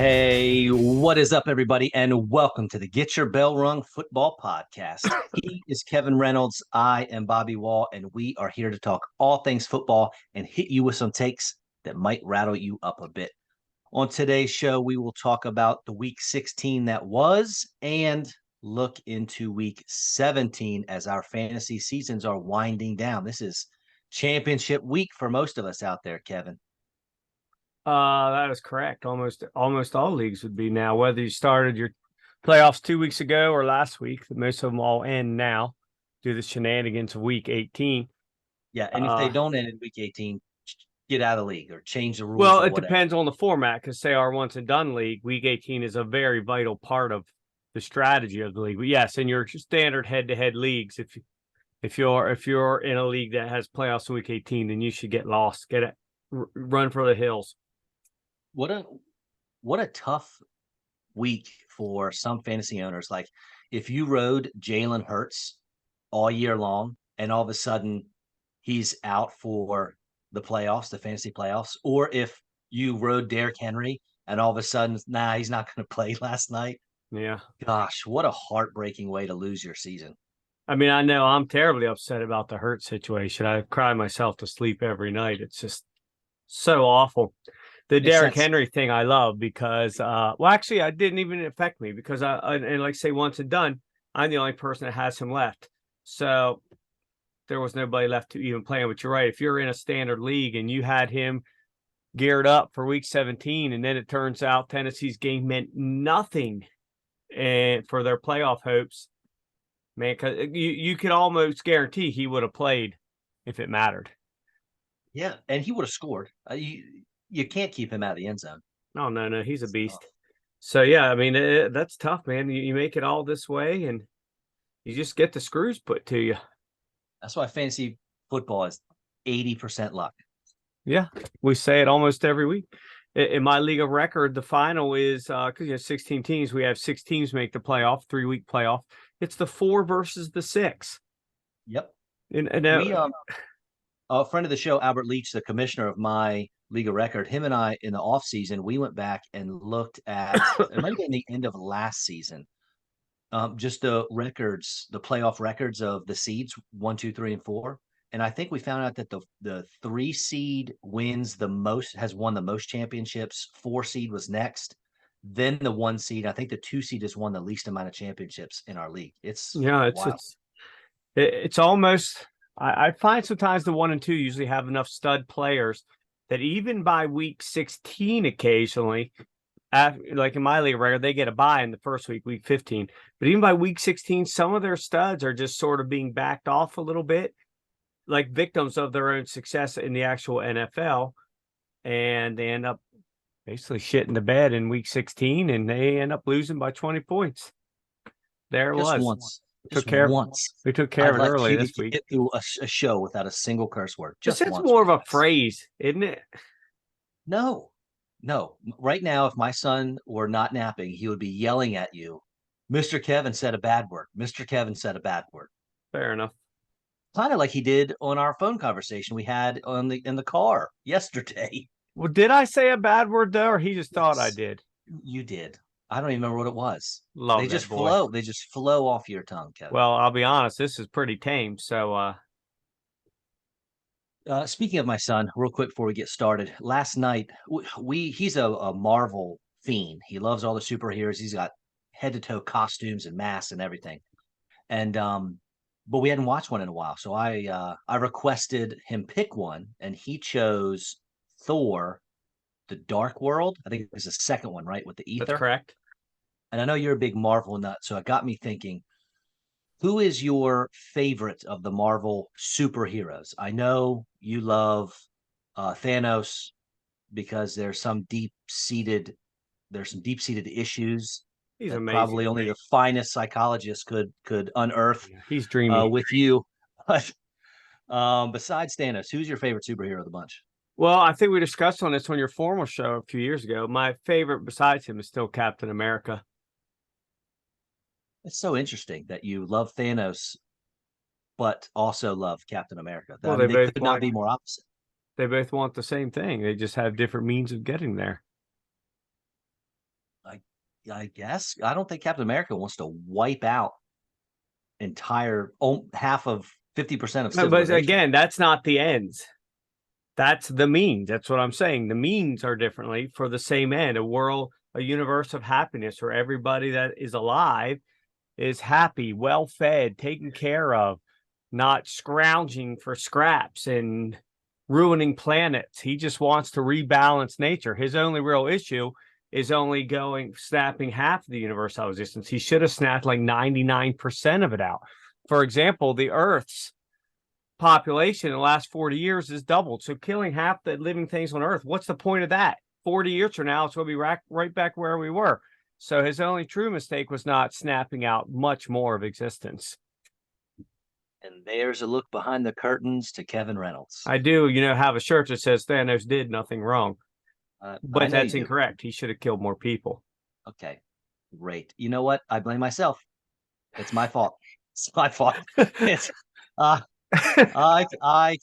Hey, what is up, everybody? And welcome to the Get Your Bell Rung Football Podcast. He is Kevin Reynolds. I am Bobby Wall, and we are here to talk all things football and hit you with some takes that might rattle you up a bit. On today's show, we will talk about the week 16 that was and look into week 17 as our fantasy seasons are winding down. This is championship week for most of us out there, Kevin. That is correct. Almost all leagues would be now. Whether you started your playoffs 2 weeks ago or last week, most of them all end now due to the shenanigans of week 18. Yeah, and if they don't end in week 18, get out of the league or change the rules. Well, it depends on the format because say our once and done league, week 18 is a very vital part of the strategy of the league. But yes, in your standard head-to-head leagues, if you're in a league that has playoffs in week 18, then you should get lost, run for the hills. What a tough week for some fantasy owners. Like if you rode Jalen Hurts all year long and all of a sudden he's out for the playoffs, the fantasy playoffs, or if you rode Derrick Henry and all of a sudden, he's not going to play last night. Yeah. Gosh, what a heartbreaking way to lose your season. I mean, I know I'm terribly upset about the Hurts situation. I cry myself to sleep every night. It's just so awful. The Derrick Henry thing I love because, actually, it didn't even affect me because and like say once and done, I'm the only person that has him left. So there was nobody left to even play him. But you're right. If you're in a standard league and you had him geared up for week 17, and then it turns out Tennessee's game meant nothing for their playoff hopes, man, because you could almost guarantee he would have played if it mattered. Yeah, and he would have scored. You can't keep him out of the end zone. Oh, no, he's a beast. So, yeah, I mean, that's tough, man. You make it all this way, and you just get the screws put to you. That's why fantasy football is 80% luck. Yeah, we say it almost every week. In my league of record, the final is, because you have 16 teams, we have 6 teams make the playoff, 3-week playoff. It's the 4 versus the 6. Yep. And a friend of the show, Albert Leach, the commissioner of my league of record, him and I in the off season, we went back and looked at it might have been the end of last season. Just the records, the playoff records of the seeds 1, 2, 3, and 4. And I think we found out that the 3 seed wins the most, has won the most championships. 4 seed was next. Then the 1 seed, I think the 2 seed has won the least amount of championships in our league. It's almost. I find sometimes the 1 and 2 usually have enough stud players that even by week 16 occasionally, like in my league record, they get a bye in the first week 15. But even by week 16, some of their studs are just sort of being backed off a little bit, like victims of their own success in the actual NFL. And they end up basically shitting the bed in week 16, and they end up losing by 20 points. There it was. Once. We took care of it early this week. Get through a show without a single curse word. It's more of a phrase, isn't it? No. Right now, if my son were not napping, he would be yelling at you. Mr. Kevin said a bad word. Mr. Kevin said a bad word. Fair enough. Kind of like he did on our phone conversation we had in the car yesterday. Well, did I say a bad word though, or he just thought I did? You did. I don't even remember what it was. They just flow. They just flow off your tongue, Kevin. Well, I'll be honest. This is pretty tame. So, speaking of my son, real quick before we get started, last night he's a Marvel fiend. He loves all the superheroes. He's got head to toe costumes and masks and everything. And but we hadn't watched one in a while, so I requested him pick one, and he chose Thor: The Dark World. I think it was the second one, right, with the ether. That's correct. And I know you're a big Marvel nut, so it got me thinking, who is your favorite of the Marvel superheroes? I know you love Thanos because there's some deep-seated issues. He's amazing. Probably only the finest psychologist could unearth. He's dreamy with you. But besides Thanos, who's your favorite superhero of the bunch? Well, I think we discussed on this on your formal show a few years ago. My favorite besides him is still Captain America. It's so interesting that you love Thanos, but also love Captain America. Well, they could not be more opposite. They both want the same thing. They just have different means of getting there. I guess I don't think Captain America wants to wipe out entire half of 50% of But civilization. again, that's not the ends. That's the means. That's what I'm saying. The means are differently for the same end, a world, a universe of happiness where everybody that is alive is happy, well fed, taken care of, not scrounging for scraps and ruining planets. He just wants to rebalance nature. His only real issue is only snapping half of the universal existence. He should have snapped like 99% of it out. For example, the Earth's population in the last 40 years has doubled. So killing half the living things on Earth, what's the point of that? 40 years from now, it's going to be right back where we were. So his only true mistake was not snapping out much more of existence. And there's a look behind the curtains to Kevin Reynolds. I do, have a shirt that says Thanos did nothing wrong. But that's incorrect. He should have killed more people. Okay, great. You know what? I blame myself. It's my fault. It's my fault. It's, I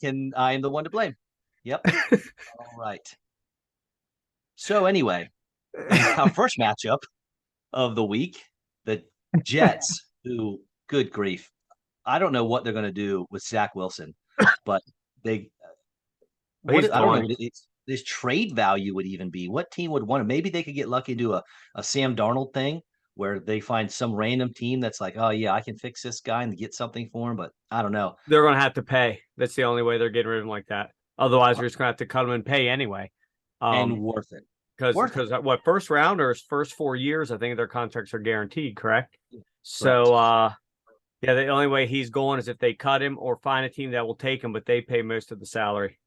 am the one to blame. Yep. All right. So anyway, our first matchup of the week, the Jets, who, good grief, I don't know what they're going to do with Zach Wilson, but I don't know what this trade value would even be. What team would want him? Maybe they could get lucky and do a Sam Darnold thing where they find some random team that's like, oh yeah, I can fix this guy and get something for him, but I don't know. They're going to have to pay. That's the only way they're getting rid of him like that. Otherwise, they're just going to have to cut him and pay anyway. And worth it. Because what, first rounders, first 4 years, I think their contracts are guaranteed, correct? So, yeah, the only way he's going is if they cut him or find a team that will take him, but they pay most of the salary.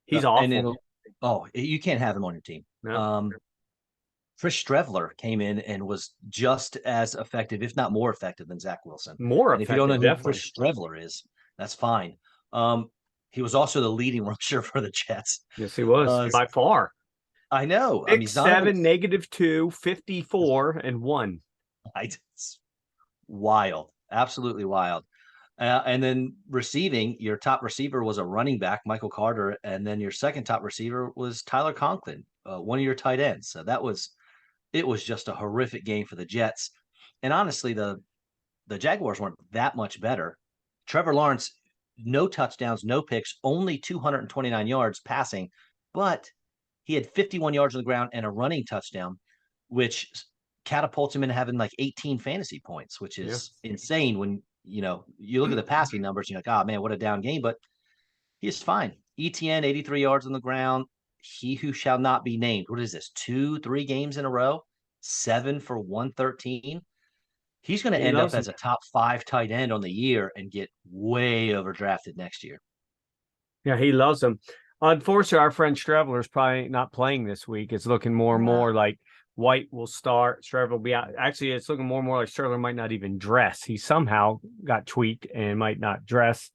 He's awful. You can't have him on your team. No. Trish Strevler came in and was just as effective, if not more effective, than Zach Wilson. More effective. If you don't know who Trish Strevler is, that's fine. He was also the leading rusher for the Jets. Yes, he was by far. I know. 6'7", -2, 54, and 1. It's wild, absolutely wild. And then receiving, your top receiver was a running back, Michael Carter, and then your second top receiver was Tyler Conklin, one of your tight ends. So it was just a horrific game for the Jets. And honestly, the Jaguars weren't that much better. Trevor Lawrence, no touchdowns, no picks, only 229 yards passing, but he had 51 yards on the ground and a running touchdown, which catapults him into having like 18 fantasy points, which is insane when you look at the passing numbers, you're like, oh man, what a down game. But he's fine. ETN, 83 yards on the ground. He who shall not be named. What is this? 2-3 games in a row? 7 for 113. He's going to end up as a top 5 tight end on the year and get way overdrafted next year. Yeah, he loves him. Unfortunately, our friend Strevler is probably not playing this week. It's looking more and more like White will start. Strevler will be out. Actually, it's looking more and more like Strevler might not even dress. He somehow got tweaked and might not dress.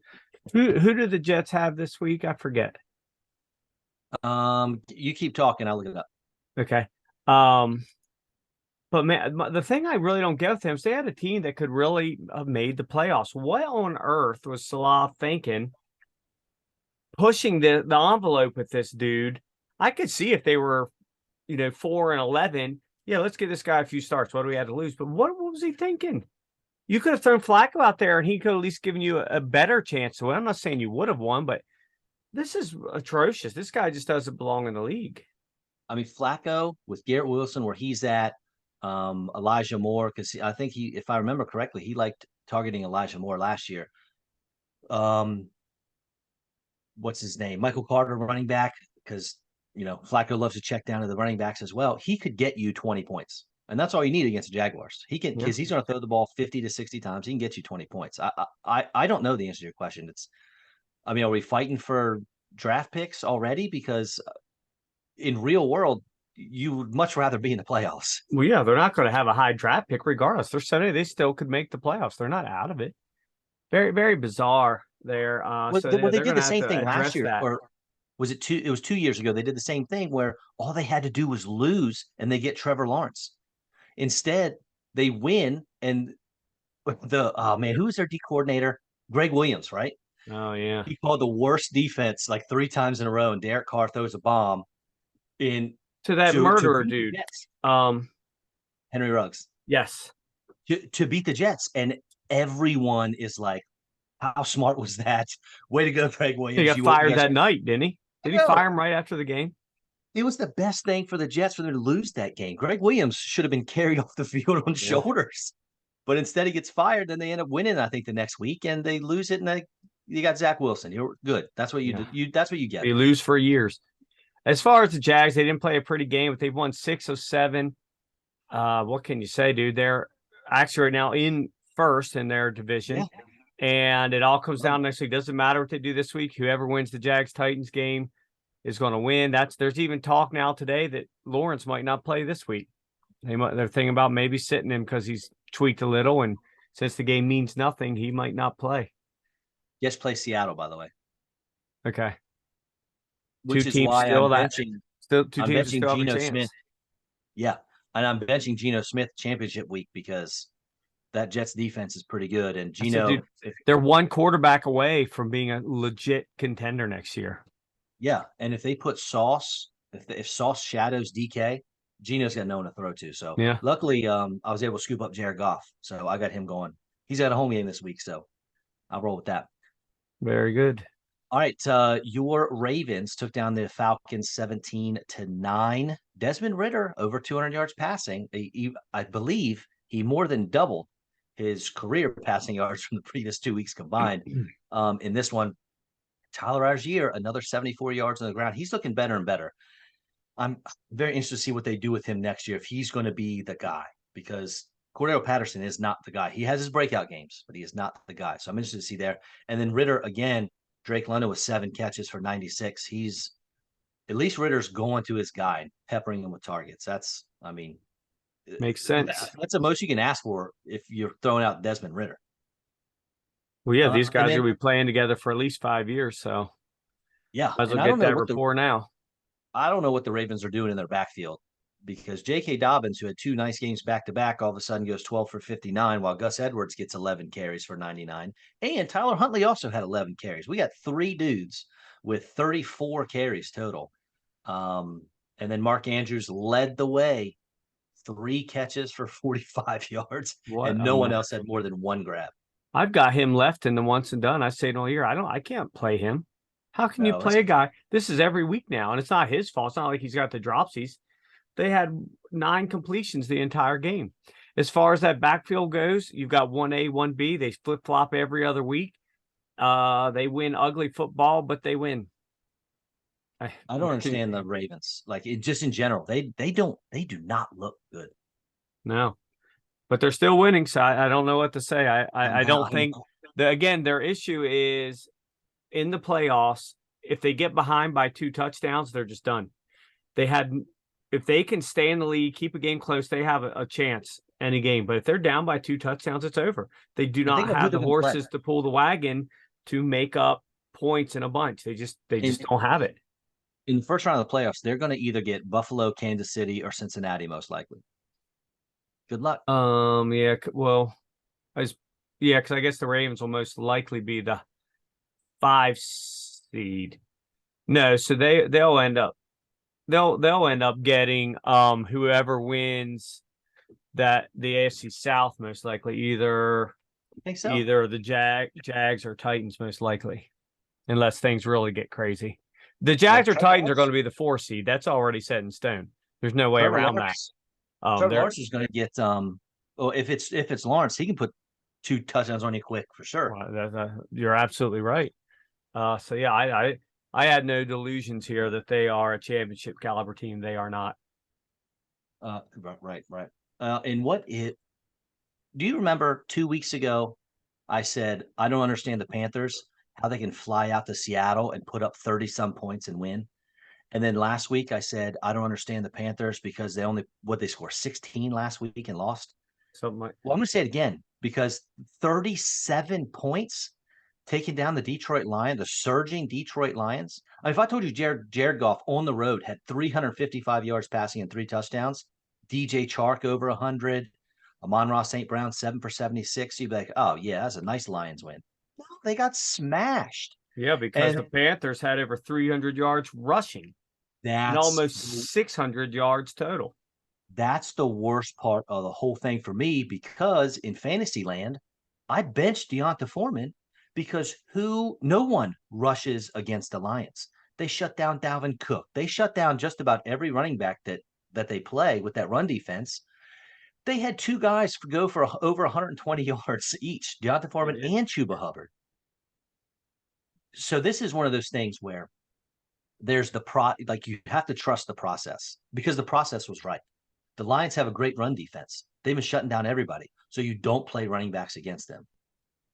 Who do the Jets have this week? I forget. You keep talking. I'll look it up. Okay. But man, the thing I really don't get with them is they had a team that could really have made the playoffs. What on earth was Salah thinking? Pushing the envelope with this dude. I could see if they were, 4-11. Yeah, let's give this guy a few starts. What do we have to lose? But what was he thinking? You could have thrown Flacco out there and he could at least given you a better chance to win. I'm not saying you would have won, but this is atrocious. This guy just doesn't belong in the league. I mean, Flacco with Garrett Wilson, where he's at, Elijah Moore, because I think if I remember correctly, he liked targeting Elijah Moore last year. What's his name? Michael Carter, running back, because Flacco loves to check down to the running backs as well. He could get you 20 points, and that's all you need against the Jaguars. He can, because he's going to throw the ball 50 to 60 times. He can get you 20 points. I don't know the answer to your question. Are we fighting for draft picks already? Because in real world, you would much rather be in the playoffs. Well, yeah, they're not going to have a high draft pick regardless. They're Sunday. They still could make the playoffs. They're not out of it. Very, very bizarre there. They did the same thing last year, or was it 2? It was 2 years ago. They did the same thing where all they had to do was lose, and they get Trevor Lawrence. Instead, they win, and who's their D coordinator? Greg Williams, right? Oh yeah. He called the worst defense like 3 times in a row, and Derek Carr throws a bomb to that murderer dude. Henry Ruggs, Yes. to beat the Jets. And everyone is like, how smart was that? Way to go, Craig He Williams. got You fired guys, that night, didn't he? I Did he fire know. him right after the game? It was the best thing for the Jets for them to lose that game. Greg Williams should have been carried off the field on Yeah. shoulders, but instead he gets fired. Then they end up winning, I think, the next week, and they lose it. And you got Zach Wilson. You're good. That's what you Yeah. do. That's what you get. They lose for years. As far as the Jags, they didn't play a pretty game, but they've won 6 of 7. What can you say, dude? They're actually right now in first in their division. Yeah. And it all comes down next week. Doesn't matter what they do this week. Whoever wins the Jags Titans game is going to win. There's even talk now today that Lawrence might not play this week. They're thinking about maybe sitting him because he's tweaked a little, and since the game means nothing, he might not play. Yes, play Seattle, by the way. Okay. Which Two is teams why still I'm two teams benching still have a Geno chance. Smith. Yeah, and I'm benching Geno Smith championship week because that Jets defense is pretty good. And Geno, they're one quarterback away from being a legit contender next year. Yeah, and if they put Sauce, if Sauce shadows DK, Geno's got no one to throw to. So yeah, luckily, I was able to scoop up Jared Goff, so I got him going. He's got a home game this week, so I'll roll with that. Very good. All right, your Ravens took down the Falcons 17-9. Desmond Ridder over 200 yards passing. I believe he more than doubled his career passing yards from the previous 2 weeks combined. In this one, Tyler Algier, another 74 yards on the ground. He's looking better and better. I'm very interested to see what they do with him next year, if he's going to be the guy, because Cordero Patterson is not the guy. He has his breakout games, but he is not the guy. So I'm interested to see there. And then Ridder, again, Drake London with 7 catches for 96. He's at least Ritter's going to his guy and peppering him with targets. Makes sense. That's the most you can ask for if you're throwing out Desmond Ridder. Well, yeah, these guys are going to be playing together for at least 5 years. So, yeah, might as well get that rapport now. I don't know what the Ravens are doing in their backfield, because J.K. Dobbins, who had 2 nice games back to back, all of a sudden goes 12 for 59, while Gus Edwards gets 11 carries for 99. And Tyler Huntley also had 11 carries. We got 3 dudes with 34 carries total. And then Mark Andrews led the way, 3 catches for 45 yards, and no one else had more than 1 grab. I've got him left in the once and done. I say all year, I can't play him. How can you play a guy? This is every week now, and it's not his fault. It's not like he's got the dropsies. They had 9 completions the entire game. As far as that backfield goes, you've got 1A, 1B. They flip-flop every other week. They win ugly football, but they win. I don't understand the Ravens. Just in general, they do not look good. No. But they're still winning, so I don't know what to say. I don't think again, their issue is in the playoffs, if they get behind by 2 touchdowns, they're just done. If they can stay in the lead, keep a game close, they have a chance any game. But if they're down by 2 touchdowns, it's over. They do not have the horses to pull the wagon to make up points in a bunch. They just don't have it. In the first round of the playoffs, they're going to either get Buffalo, Kansas City, or Cincinnati, most likely. Good luck. Yeah. Well, because I guess the Ravens will most likely be the 5 seed. No, so they'll end up getting whoever wins the AFC South, most likely either the Jags or Titans, most likely, unless things really get crazy. The Jags or Titans are going to be the 4 seed. That's already set in stone. There's no way around that. Trevor Lawrence is going to get if it's Lawrence, he can put 2 touchdowns on you quick for sure. You're absolutely right. So yeah, I had no delusions here that they are a championship caliber team. They are not. Right. Do you remember 2 weeks ago I said I don't understand the Panthers, how they can fly out to Seattle and put up 30-some points and win? And then last week I said I don't understand the Panthers because they score 16 last week and lost. Well, I'm going to say it again, because 37 points taking down the Detroit Lions, the surging Detroit Lions. If I told you Jared Goff on the road had 355 yards passing and 3 touchdowns, DJ Chark over 100, Amon-Ra St. Brown 7 for 76, you'd be like, oh yeah, that's a nice Lions win. No, they got smashed. Yeah, because the Panthers had over 300 yards rushing and almost 600 yards total. That's the worst part of the whole thing for me because in fantasy land, I benched Deonta Foreman because no one rushes against the Lions. They shut down Dalvin Cook. They shut down just about every running back that they play with that run defense. They had two guys go for over 120 yards each, Deonta They Foreman did. and Chuba Hubbard. So this is one of those things where there's like you have to trust the process because the process was right. The Lions have a great run defense. They've been shutting down everybody. So you don't play running backs against them.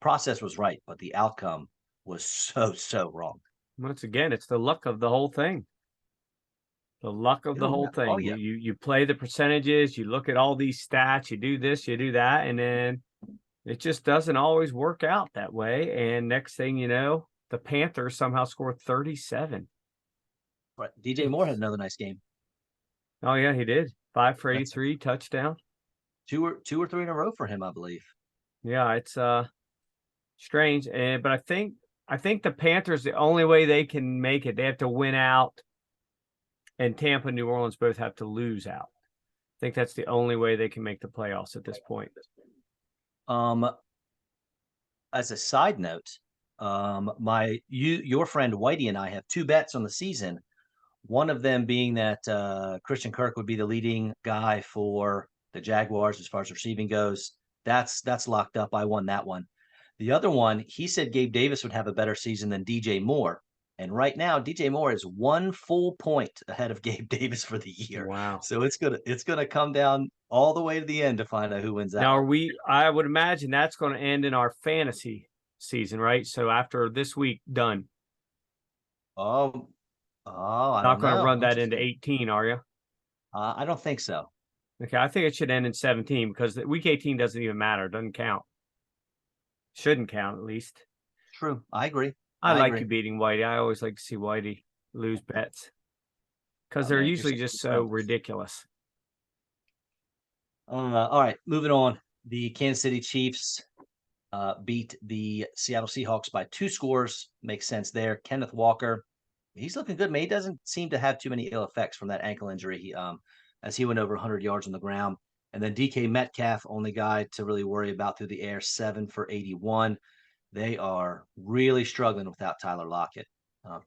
Process was right, but the outcome was so wrong. Once again, it's the luck of the whole thing. The luck of the whole Oh thing. yeah. You play the percentages, you look at all these stats, you do this, you do that, and then it just doesn't always work out that way. And next thing you know, the Panthers somehow scored 37. Right. DJ Moore had another nice game. Oh yeah, he did. 5 for 83, touchdown. Two or three in a row for him, I believe. Yeah, it's strange. But I think the Panthers, the only way they can make it, they have to win out, and Tampa and New Orleans both have to lose out. I think that's the only way they can make the playoffs at this point. As a side note, your friend Whitey and I have two bets on the season. One of them being that Christian Kirk would be the leading guy for the Jaguars as far as receiving goes. That's locked up. I won that one. The other one, he said Gabe Davis would have a better season than DJ Moore. And right now, DJ Moore is 1 full point ahead of Gabe Davis for the year. Wow. So it's gonna come down all the way to the end to find out who wins that. Now, I would imagine that's going to end in our fantasy season, right? So after this week done. Oh, I Not don't going to know. run that into 18, are you? I don't think so. Okay, I think it should end in 17 because week 18 doesn't even matter. It doesn't count. Shouldn't count, at least. True. I agree. I like you beating Whitey. I always like to see Whitey lose bets because they're usually just so ridiculous. All right, moving on. The Kansas City Chiefs beat the Seattle Seahawks by 2 scores. Makes sense there. Kenneth Walker, he's looking good, man. He doesn't seem to have too many ill effects from that ankle injury. As he went over 100 yards on the ground. And then DK Metcalf, only guy to really worry about through the air, 7 for 81. They are really struggling without Tyler Lockett.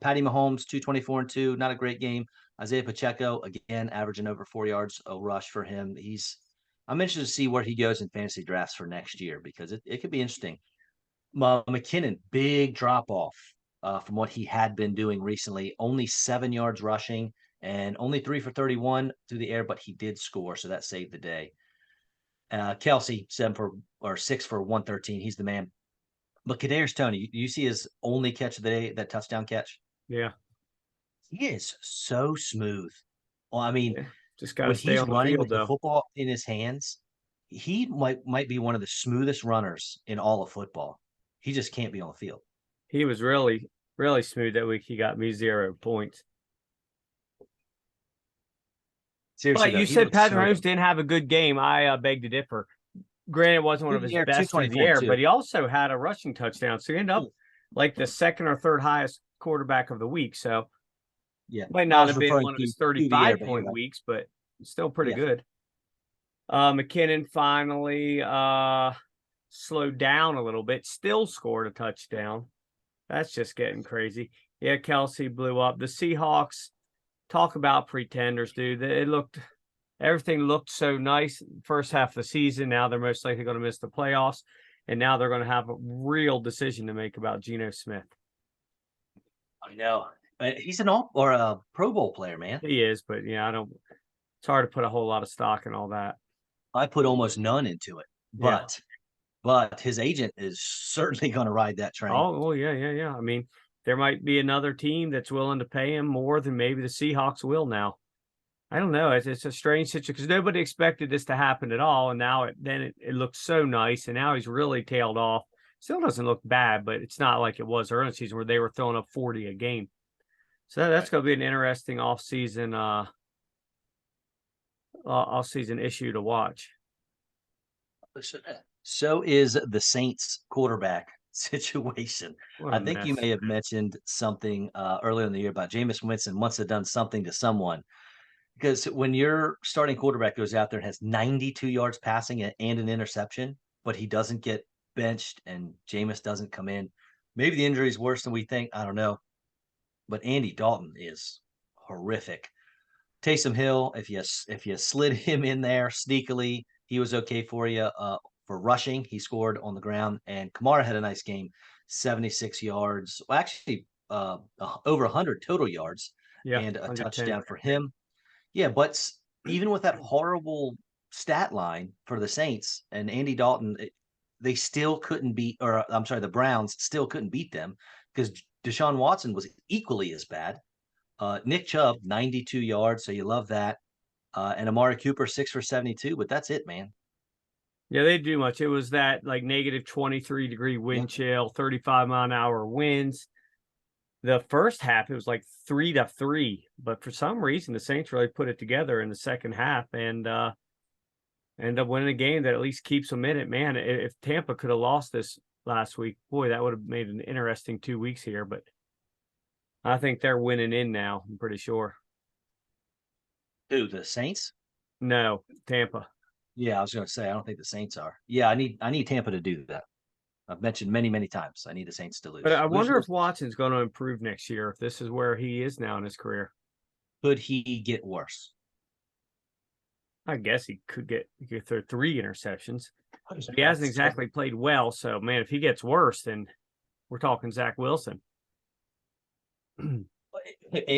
Patty Mahomes, 224 and 2, not a great game. Isaiah Pacheco, again, averaging over 4 yards a rush for him. I'm interested to see where he goes in fantasy drafts for next year because it could be interesting. McKinnon, big drop off from what he had been doing recently. Only 7 yards rushing and only 3 for 31 through the air, but he did score, so that saved the day. Kelsey, 6 for 113. He's the man. But Kadarius Toney, you see his only catch of the day, that touchdown catch? Yeah. He is so smooth. Well, I mean, just got to when stay he's on the running field, with the football in his hands, he might be one of the smoothest runners in all of football. He just can't be on the field. He was really, really smooth that week. He got me 0 points. Seriously, but you said Patrick Mahomes didn't have a good game. I beg to differ. Granted, it wasn't one of his best through the air, but he also had a rushing touchdown. So he ended up like the second or third highest quarterback of the week. So yeah, might not have been one of his 35-point weeks, but still pretty good. McKinnon finally slowed down a little bit, still scored a touchdown. That's just getting crazy. Yeah, Kelsey blew up. The Seahawks, talk about pretenders, dude. Everything looked so nice first half of the season. Now they're most likely going to miss the playoffs, and now they're going to have a real decision to make about Geno Smith. I know. He's a Pro Bowl player, man. He is, but yeah, it's hard to put a whole lot of stock in all that. I put almost none into it, but his agent is certainly going to ride that train. Oh, yeah. I mean, there might be another team that's willing to pay him more than maybe the Seahawks will now. I don't know. It's a strange situation because nobody expected this to happen at all. And now it looks so nice. And now he's really tailed off. Still doesn't look bad, but it's not like it was early season where they were throwing up 40 a game. So that's going to be an interesting off-season issue to watch. So is the Saints quarterback situation. I think you may have mentioned something earlier in the year about Jameis Winston must have done something to someone. because when your starting quarterback goes out there and has 92 yards passing and an interception, but he doesn't get benched and Jameis doesn't come in, maybe the injury is worse than we think. I don't know. But Andy Dalton is horrific. Taysom Hill, if you slid him in there sneakily, he was okay for you. For rushing, he scored on the ground, and Kamara had a nice game, 76 yards. Well, actually, over 100 total yards Yeah, and a 110. touchdown for him. Yeah, but even with that horrible stat line for the Saints and Andy Dalton, they still couldn't beat, or I'm sorry, the Browns still couldn't beat them because Deshaun Watson was equally as bad. Nick Chubb, 92 yards, so you love that. And Amari Cooper, 6 for 72, but that's it, man. Yeah, they do much. It was that like negative 23-degree wind Yep. chill, 35-mile-an-hour winds. The first half, it was like 3-3, but for some reason, the Saints really put it together in the second half and end up winning a game that at least keeps them in it. Man, if Tampa could have lost this last week, boy, that would have made an interesting 2 weeks here. But I think they're winning in now. I'm pretty sure. Who, the Saints? No, Tampa. Yeah, I was going to say I don't think the Saints are. Yeah, I need Tampa to do that. I've mentioned many, many times. I need the Saints to But lose. I Lose, wonder if lose. Watson's going to improve next year, if this is where he is now in his career. Could he get worse? I guess he could throw 3 interceptions. He hasn't exactly played well. So, man, if he gets worse, then we're talking Zach Wilson. And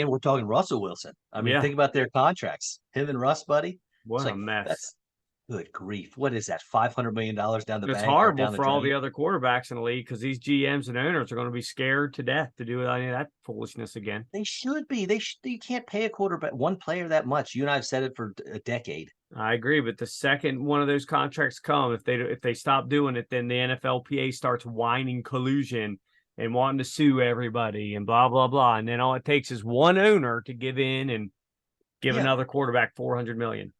we're talking Russell Wilson. I mean, Yeah. think about their contracts. Him and Russ, buddy. What It's a like mess. that's good grief. What is that? $500 million down the It's bank or horrible down the for all the drain? other quarterbacks in the league because these GMs and owners are going to be scared to death to do any of that foolishness again. They should be. You can't pay a quarterback, one player, that much. You and I have said it for a decade. I agree, but the second one of those contracts come, if they stop doing it, then the NFLPA starts whining collusion and wanting to sue everybody and blah blah blah, and then all it takes is one owner to give in and give Yeah, another quarterback $400 million.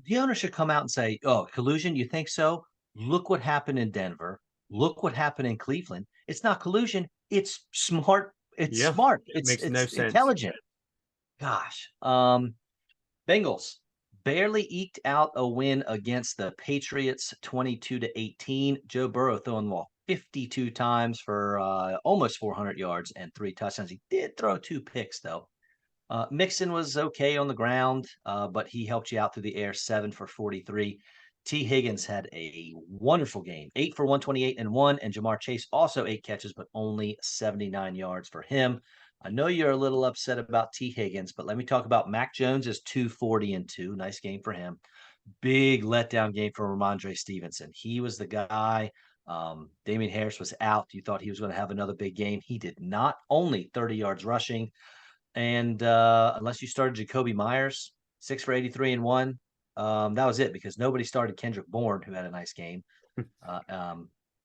the owner should come out and say, "Oh, collusion? You think so? Look what happened in Denver. Look what happened in Cleveland. It's not collusion. It's smart. It's Yeah, smart. it makes no It's sense. intelligent." Gosh. Bengals barely eked out a win against the Patriots, 22-18. Joe Burrow throwing the ball 52 times for almost 400 yards and 3 touchdowns. He did throw 2 picks though. Mixon was okay on the ground, but he helped you out through the air, 7 for 43. T. Higgins had a wonderful game, 8 for 128 and Jamar Chase also 8 catches, but only 79 yards for him. I know you're a little upset about T. Higgins, but let me talk about Mac Jones is 240-2. Nice game for him. Big letdown game for Ramondre Stevenson. He was the guy. Damian Harris was out. You thought he was going to have another big game. He did not. Only 30 yards rushing. And unless you started Jacoby Myers, 6 for 83 and 1, that was it because nobody started Kendrick Bourne, who had a nice game.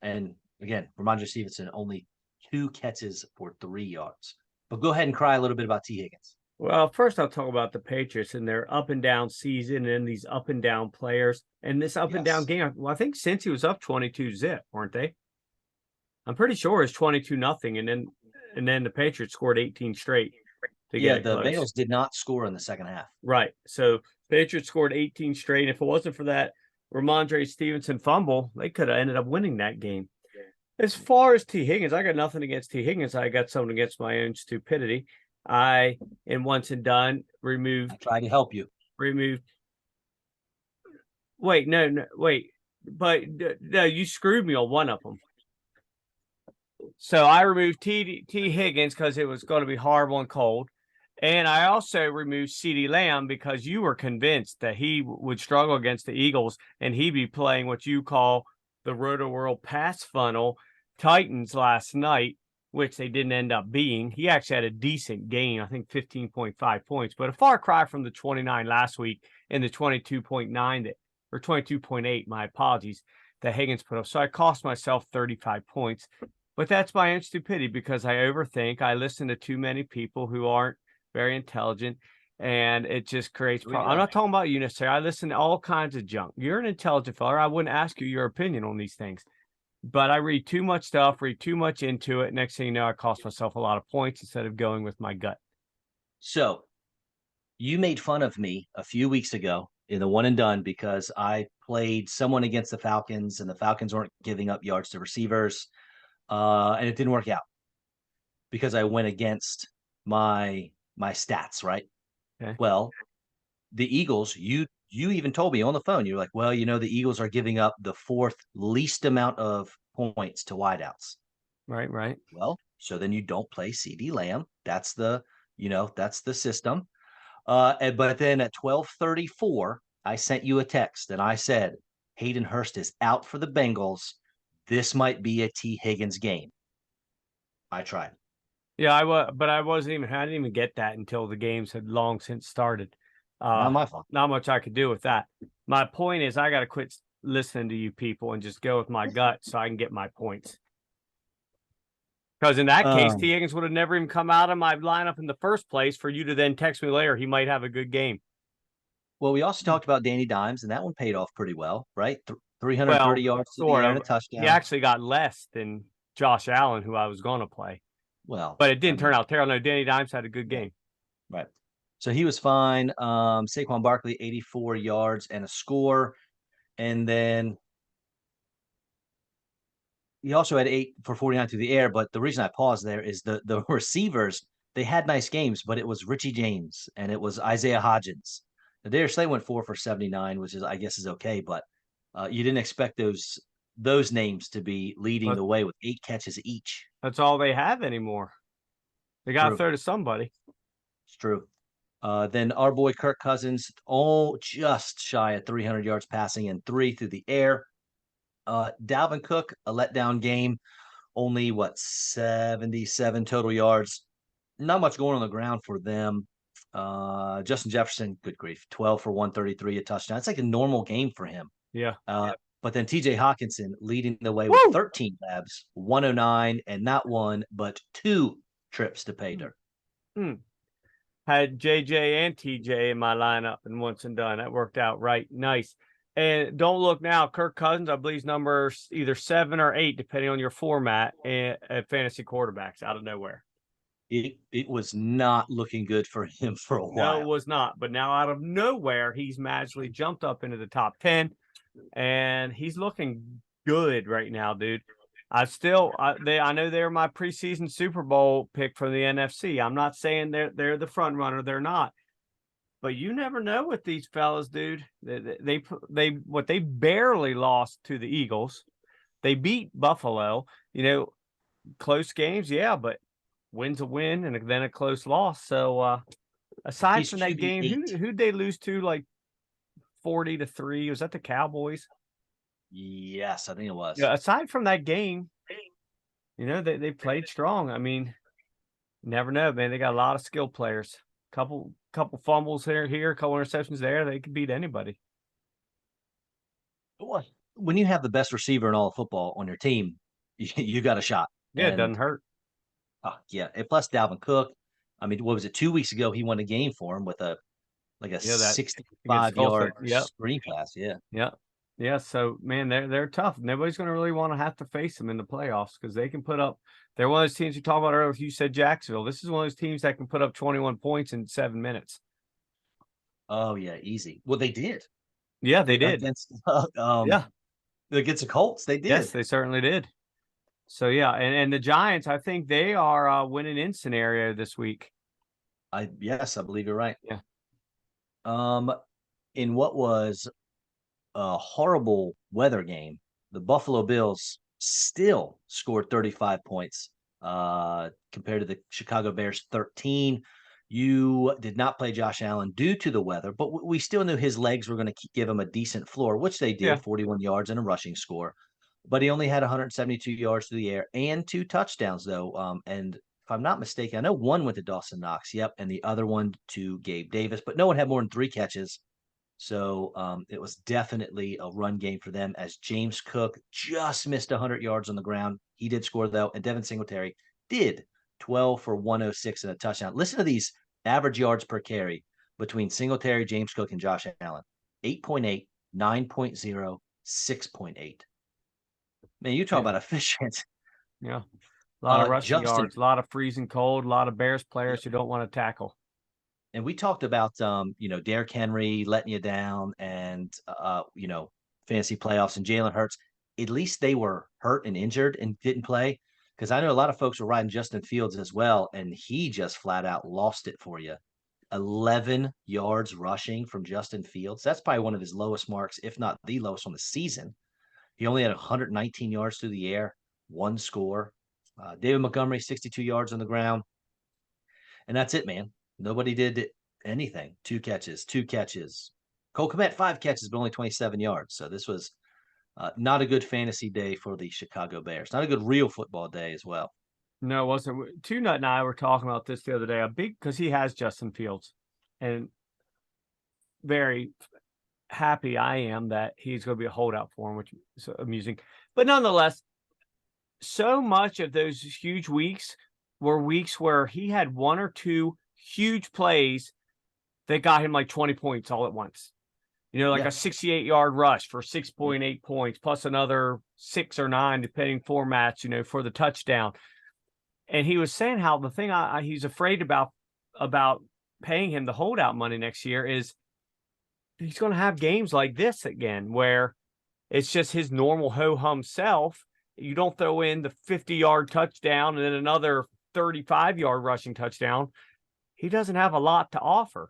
And again, Ramondre Stevenson only 2 catches for 3 yards. But go ahead and cry a little bit about T. Higgins. Well, first I'll talk about the Patriots and their up and down season and these up and down players. And this up and down game, well, I think since he was up 22-0, weren't they? I'm pretty sure it's 22-0, and then the Patriots scored 18 straight to get it The close. Bengals did not score in the second half. Right. So Patriots scored 18 straight. And if it wasn't for that Ramondre Stevenson fumble, they could have ended up winning that game. As far as T. Higgins, I got nothing against T. Higgins. I got something against my own stupidity. I, and once and done, I tried to help you. Wait, no, wait. But no, you screwed me on one of them. So I removed T. Higgins because it was going to be horrible and cold. And I also removed CeeDee Lamb because you were convinced that he would struggle against the Eagles and he'd be playing what you call the Roto World pass funnel Titans last night, which they didn't end up being. He actually had a decent game, I think 15.5 points, but a far cry from the 29 last week and the 22.9 or 22.8, my apologies, that Higgins put up. So I cost myself 35 points. But that's my own stupidity because I overthink. I listen to too many people who aren't very intelligent, and it just creates problems. I'm not talking about you necessarily. I listen to all kinds of junk. You're an intelligent fella. I wouldn't ask you your opinion on these things. But I read too much stuff, read too much into it. Next thing you know, I cost myself a lot of points instead of going with my gut. So you made fun of me a few weeks ago in the one and done because I played someone against the Falcons and the Falcons weren't giving up yards to receivers. And it didn't work out because I went against my stats, right? Okay. Well, the Eagles, you even told me on the phone, you're like, well, the Eagles are giving up the fourth least amount of points to wideouts. Right, right. Well, so then you don't play CD Lamb. That's the system. But then at 12:34, I sent you a text and I said, Hayden Hurst is out for the Bengals. This might be a T. Higgins game. I tried. Yeah, I was, but I didn't even get that until the games had long since started. Not my fault. Not much I could do with that. My point is, I got to quit listening to you people and just go with my gut so I can get my points. Because in that case, T. Higgins would have never even come out of my lineup in the first place for you to then text me later. He might have a good game. Well, we also talked about Danny Dimes, and that one paid off pretty well, right? 330 Well, yards to the sort air of. and a He touchdown. actually got less than Josh Allen, who I was going to play. Well, But it didn't turn out terrible. No, Danny Dimes had a good game. right. So he was fine. Saquon Barkley, 84 yards and a score. And then he also had 8 for 49 through the air. But the reason I paused there is the receivers, they had nice games, but it was Richie James and it was Isaiah Hodgins. Darius Slay went 4 for 79, which is, I guess, is okay, but you didn't expect those names to be leading But the way with 8 catches each. that's all they have anymore. They got to True. throw to somebody. It's true. Then our boy Kirk Cousins, just shy of 300 yards passing and 3 through the air. Dalvin Cook, a letdown game, only 77 total yards. Not much going on the ground for them. Justin Jefferson, good grief, 12 for 133, a touchdown. It's like a normal game for him. Yeah. But then TJ Hawkinson leading the way with Woo! 13 labs, 109, and not one, but 2 trips to pay dirt. Had JJ and TJ in my lineup, and once and done, that worked out right nice. And don't look now, Kirk Cousins, I believe, is number either 7 or 8, depending on your format, at fantasy quarterbacks out of nowhere. It was not looking good for him for a while. No, it was not. But now out of nowhere, he's magically jumped up into the top 10, and he's looking good right now, dude. I know they're my preseason Super Bowl pick for the NFC. I'm not saying they're the front runner. They're not. But you never know with these fellas, dude. They barely lost to the Eagles. They beat Buffalo. Close games, yeah, but win's a win and then a close loss. So aside He's from that game, who'd they lose to, like 40-3? Was that the Cowboys? Yes, I think it was. Yeah. Aside from that game, they played strong. I mean, never know, man. They got a lot of skilled players. Couple fumbles here, a couple interceptions there. They could beat anybody. When you have the best receiver in all of football on your team, you got a shot. Yeah, it doesn't hurt. Yeah, and plus Dalvin Cook. I mean, what was it? 2 weeks ago, he won a game for him with a 65-yard screen pass. Yeah. Yeah. So man, they're tough. Nobody's going to really want to have to face them in the playoffs because they can put up. They're one of those teams you talked about earlier. You said Jacksonville. This is one of those teams that can put up 21 points in 7 minutes. Oh yeah, easy. Well, they did. Yeah, they did against against the Colts. They did. Yes, they certainly did. So yeah, and the Giants, I think they are winning in scenario this week. Yes, I believe you're right. Yeah. In what was a horrible weather game, the Buffalo Bills still scored 35 points compared to the Chicago Bears 13. You did not play Josh Allen due to the weather, but we still knew his legs were going to give him a decent floor, which they did, 41 yards and a rushing score. But he only had 172 yards through the air and 2 touchdowns, though. And if I'm not mistaken, I know one went to Dawson Knox, and the other one to Gabe Davis, but no one had more than 3 catches. So it was definitely a run game for them as James Cook just missed 100 yards on the ground. He did score, though, and Devin Singletary did 12 for 106 and a touchdown. Listen to these average yards per carry between Singletary, James Cook, and Josh Allen. 8.8, 9.0, 6.8. Man, you talk about efficient. Yeah. A lot of rushing yards, a lot of freezing cold, a lot of Bears players who don't want to tackle. And we talked about Derrick Henry letting you down and fantasy playoffs and Jalen Hurts. At least they were hurt and injured and didn't play. Because I know a lot of folks were riding Justin Fields as well, and he just flat out lost it for you. 11 yards rushing from Justin Fields. That's probably one of his lowest marks, if not the lowest on the season. He only had 119 yards through the air, one score. David Montgomery, 62 yards on the ground. And that's it, man. Nobody did anything. Two catches, two catches. Cole Kmet, 5 catches, but only 27 yards. So this was not a good fantasy day for the Chicago Bears. Not a good real football day as well. No, it wasn't. Two Nut and I were talking about this the other day. Because he has Justin Fields, and very happy I am that he's going to be a holdout for him, which is amusing. But nonetheless, so much of those huge weeks were weeks where he had one or two huge plays that got him like 20 points all at once. Like a 68-yard rush for 6.8 points, plus another 6 or 9, depending formats, for the touchdown. And he was saying how the thing he's afraid about paying him the holdout money next year is he's going to have games like this again, where it's just his normal ho-hum self. You don't throw in the 50-yard touchdown and then another 35-yard rushing touchdown. He doesn't have a lot to offer.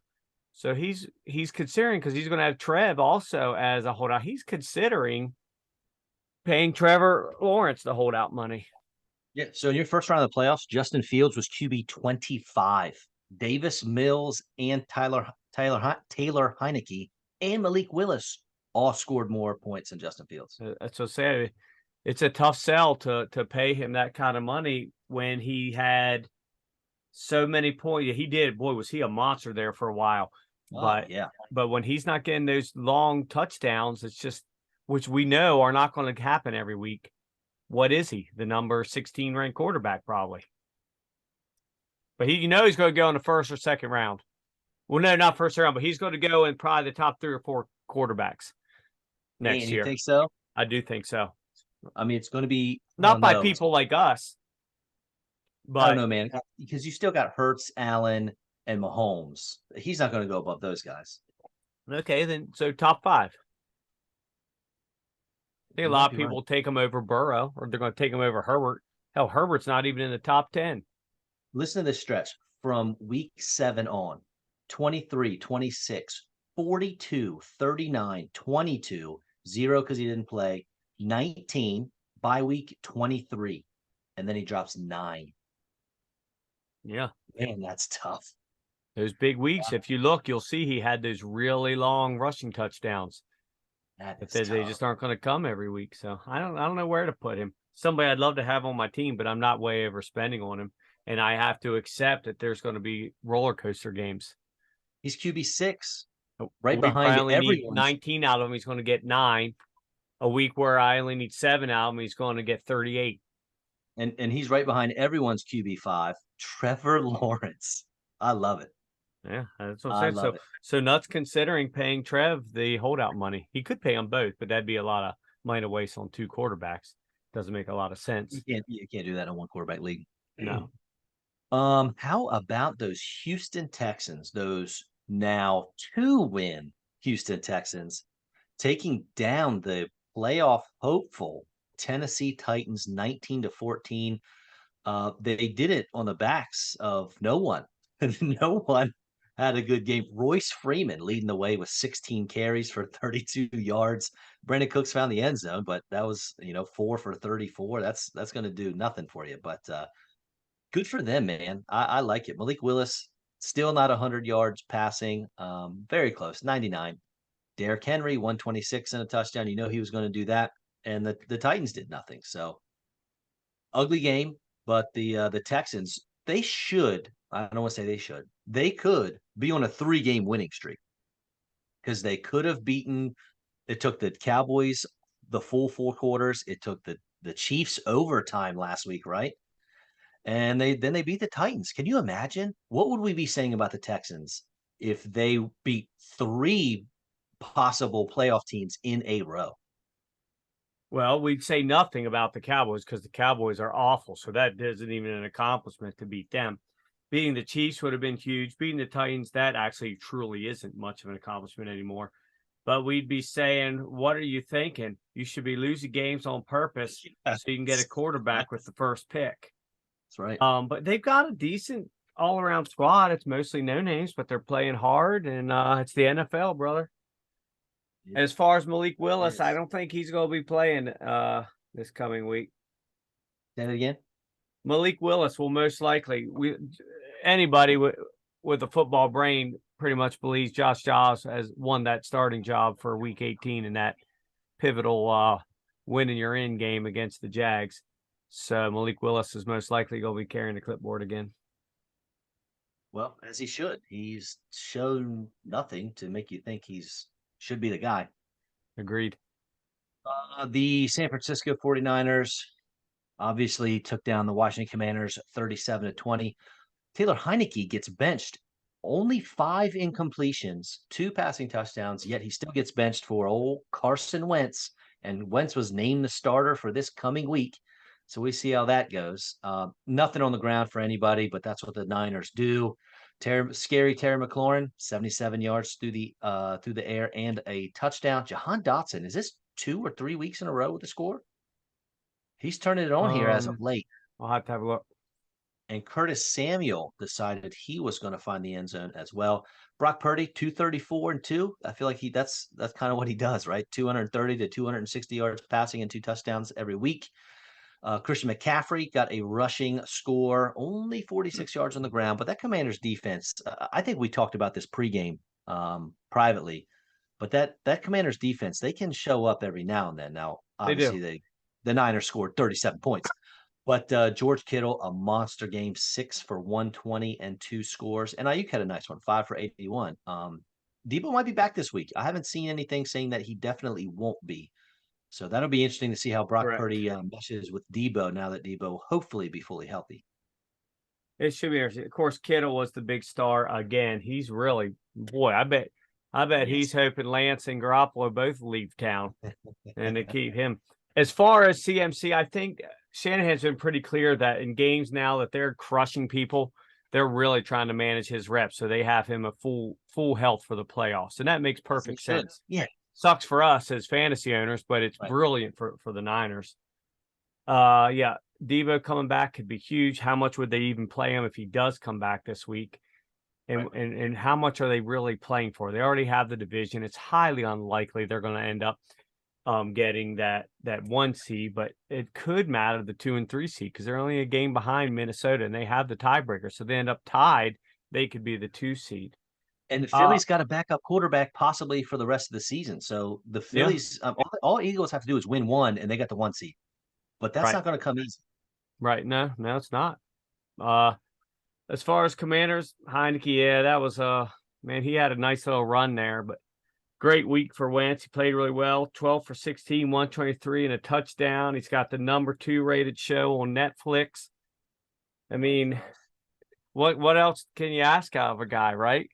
So he's considering, because he's going to have Trev also as a holdout. He's considering paying Trevor Lawrence the holdout money. Yeah. So in your first round of the playoffs, Justin Fields was QB 25. Davis Mills and Taylor Heineke and Malik Willis all scored more points than Justin Fields. That's what I say. It's a tough sell to pay him that kind of money when he had so many points. He did. Boy, was he a monster there for a while. But when he's not getting those long touchdowns, it's just, which we know are not going to happen every week. What is he? The number 16 ranked quarterback, probably. But he's going to go in the first or second round. Well, no, not first round, but he's going to go in probably the top 3 or 4 quarterbacks next year. You think so? I do think so. I mean, it's going to be not by people like us. But I don't know, man, because you still got Hurts, Allen, and Mahomes. He's not going to go above those guys. Okay, then so top 5. I think a lot of people will take him over Burrow, or they're going to take him over Herbert. Hell, Herbert's not even in the top 10. Listen to this stretch from week 7 on: 23, 26, 42, 39, 22, 0 because he didn't play, 19 by week 23, and then he drops 9. Yeah. Man, that's tough. Those big weeks, if you look, you'll see he had those really long rushing touchdowns. They just aren't going to come every week. So I don't know where to put him. Somebody I'd love to have on my team, but I'm not way overspending on him. And I have to accept that there's going to be roller coaster games. He's QB6, right behind I only everyone. need 19 out of him. He's going to get 9. A week where I only need 7 out of him, he's going to get 38. And he's right behind everyone's QB5, Trevor Lawrence. I love it. Yeah, that's what I'm saying. So Nuts considering paying Trev the holdout money. He could pay them both, but that'd be a lot of money to waste on 2 quarterbacks. Doesn't make a lot of sense. You can't do that in one quarterback league. No. How about those Houston Texans, those now 2-win Houston Texans, taking down the playoff hopeful Tennessee Titans 19-14? They did it on the backs of no one. No one had a good game. Royce Freeman leading the way with 16 carries for 32 yards. Brandon Cooks found the end zone, but that was 4 for 34. That's going to do nothing for you. But good for them, man. I like it. Malik Willis still not 100 yards passing. Very close, 99. Derrick Henry 126 and a touchdown. He was going to do that, and the Titans did nothing. So ugly game. But the Texans, they should. I don't want to say they should. They could be on a 3-game winning streak, because they could have beaten. It took the Cowboys the full 4 quarters. It took the Chiefs overtime last week, right? And they beat the Titans. Can you imagine? What would we be saying about the Texans if they beat 3 possible playoff teams in a row? Well, we'd say nothing about the Cowboys because the Cowboys are awful. So that isn't even an accomplishment to beat them. Beating the Chiefs would have been huge. Beating the Titans, that actually truly isn't much of an accomplishment anymore. But we'd be saying, what are you thinking? You should be losing games on purpose so you can get a quarterback with the first pick. That's right. But they've got a decent all-around squad. It's mostly no names, but they're playing hard, and it's the NFL, brother. As far as Malik Willis, I don't think he's going to be playing this coming week. Say that again. Malik Willis will most likely. Anybody with a football brain pretty much believes Josh Jobs has won that starting job for Week 18 in that pivotal winning your in game against the Jags. So Malik Willis is most likely going to be carrying the clipboard again. Well, as he should. He's shown nothing to make you think should be the guy. Agreed. The San Francisco 49ers obviously took down the Washington Commanders 37-20. Taylor Heineke gets benched. Only 5 incompletions, 2 passing touchdowns, yet he still gets benched for old Carson Wentz. And Wentz was named the starter for this coming week. So we see how that goes. Nothing on the ground for anybody, but that's what the Niners do. Scary Terry McLaurin, 77 yards through the air and a touchdown. Jahan Dotson, is this 2 or 3 weeks in a row with a score? He's turning it on here as of late. I'll have to have a look. And Curtis Samuel decided he was going to find the end zone as well. Brock Purdy, 234 and 2. I feel like that's kind of what he does, right? 230 to 260 yards passing and 2 touchdowns every week. Christian McCaffrey got a rushing score, only 46 yards on the ground. But that Commanders defense, I think we talked about this pregame privately. But that Commanders defense, they can show up every now and then. Now, obviously, the Niners scored 37 points. But George Kittle, a monster game, 6 for 120 and 2 scores. And Ayuk had a nice one, 5 for 81. Debo might be back this week. I haven't seen anything saying that he definitely won't be. So that'll be interesting to see how Brock Purdy meshes with Debo now that Debo hopefully be fully healthy. It should be interesting. Of course, Kittle was the big star again. He's really, boy, I bet he's hoping Lance and Garoppolo both leave town and to keep him. As far as CMC, I think Shanahan's been pretty clear that in games now that they're crushing people, they're really trying to manage his reps. So they have him a full health for the playoffs. And that makes perfect sense. Yeah. Sucks for us as fantasy owners, but it's brilliant for the Niners. Debo coming back could be huge. How much would they even play him if he does come back this week? And how much are they really playing for? They already have the division. It's highly unlikely they're going to end up getting that 1 seed, but it could matter the 2 and 3 seed because they're only a game behind Minnesota and they have the tiebreaker. So they end up tied. They could be the 2 seed. And the Phillies got a backup quarterback possibly for the rest of the season. So the Phillies, all Eagles have to do is win 1 and they got the 1 seed. But that's not going to come easy. Right. No, it's not. As far as Commanders, Heineke, that was man, he had a nice little run there, but great week for Wentz. He played really well. 12 for 16, 123 and a touchdown. He's got the number 2 rated show on Netflix. I mean, what else can you ask out of a guy, right?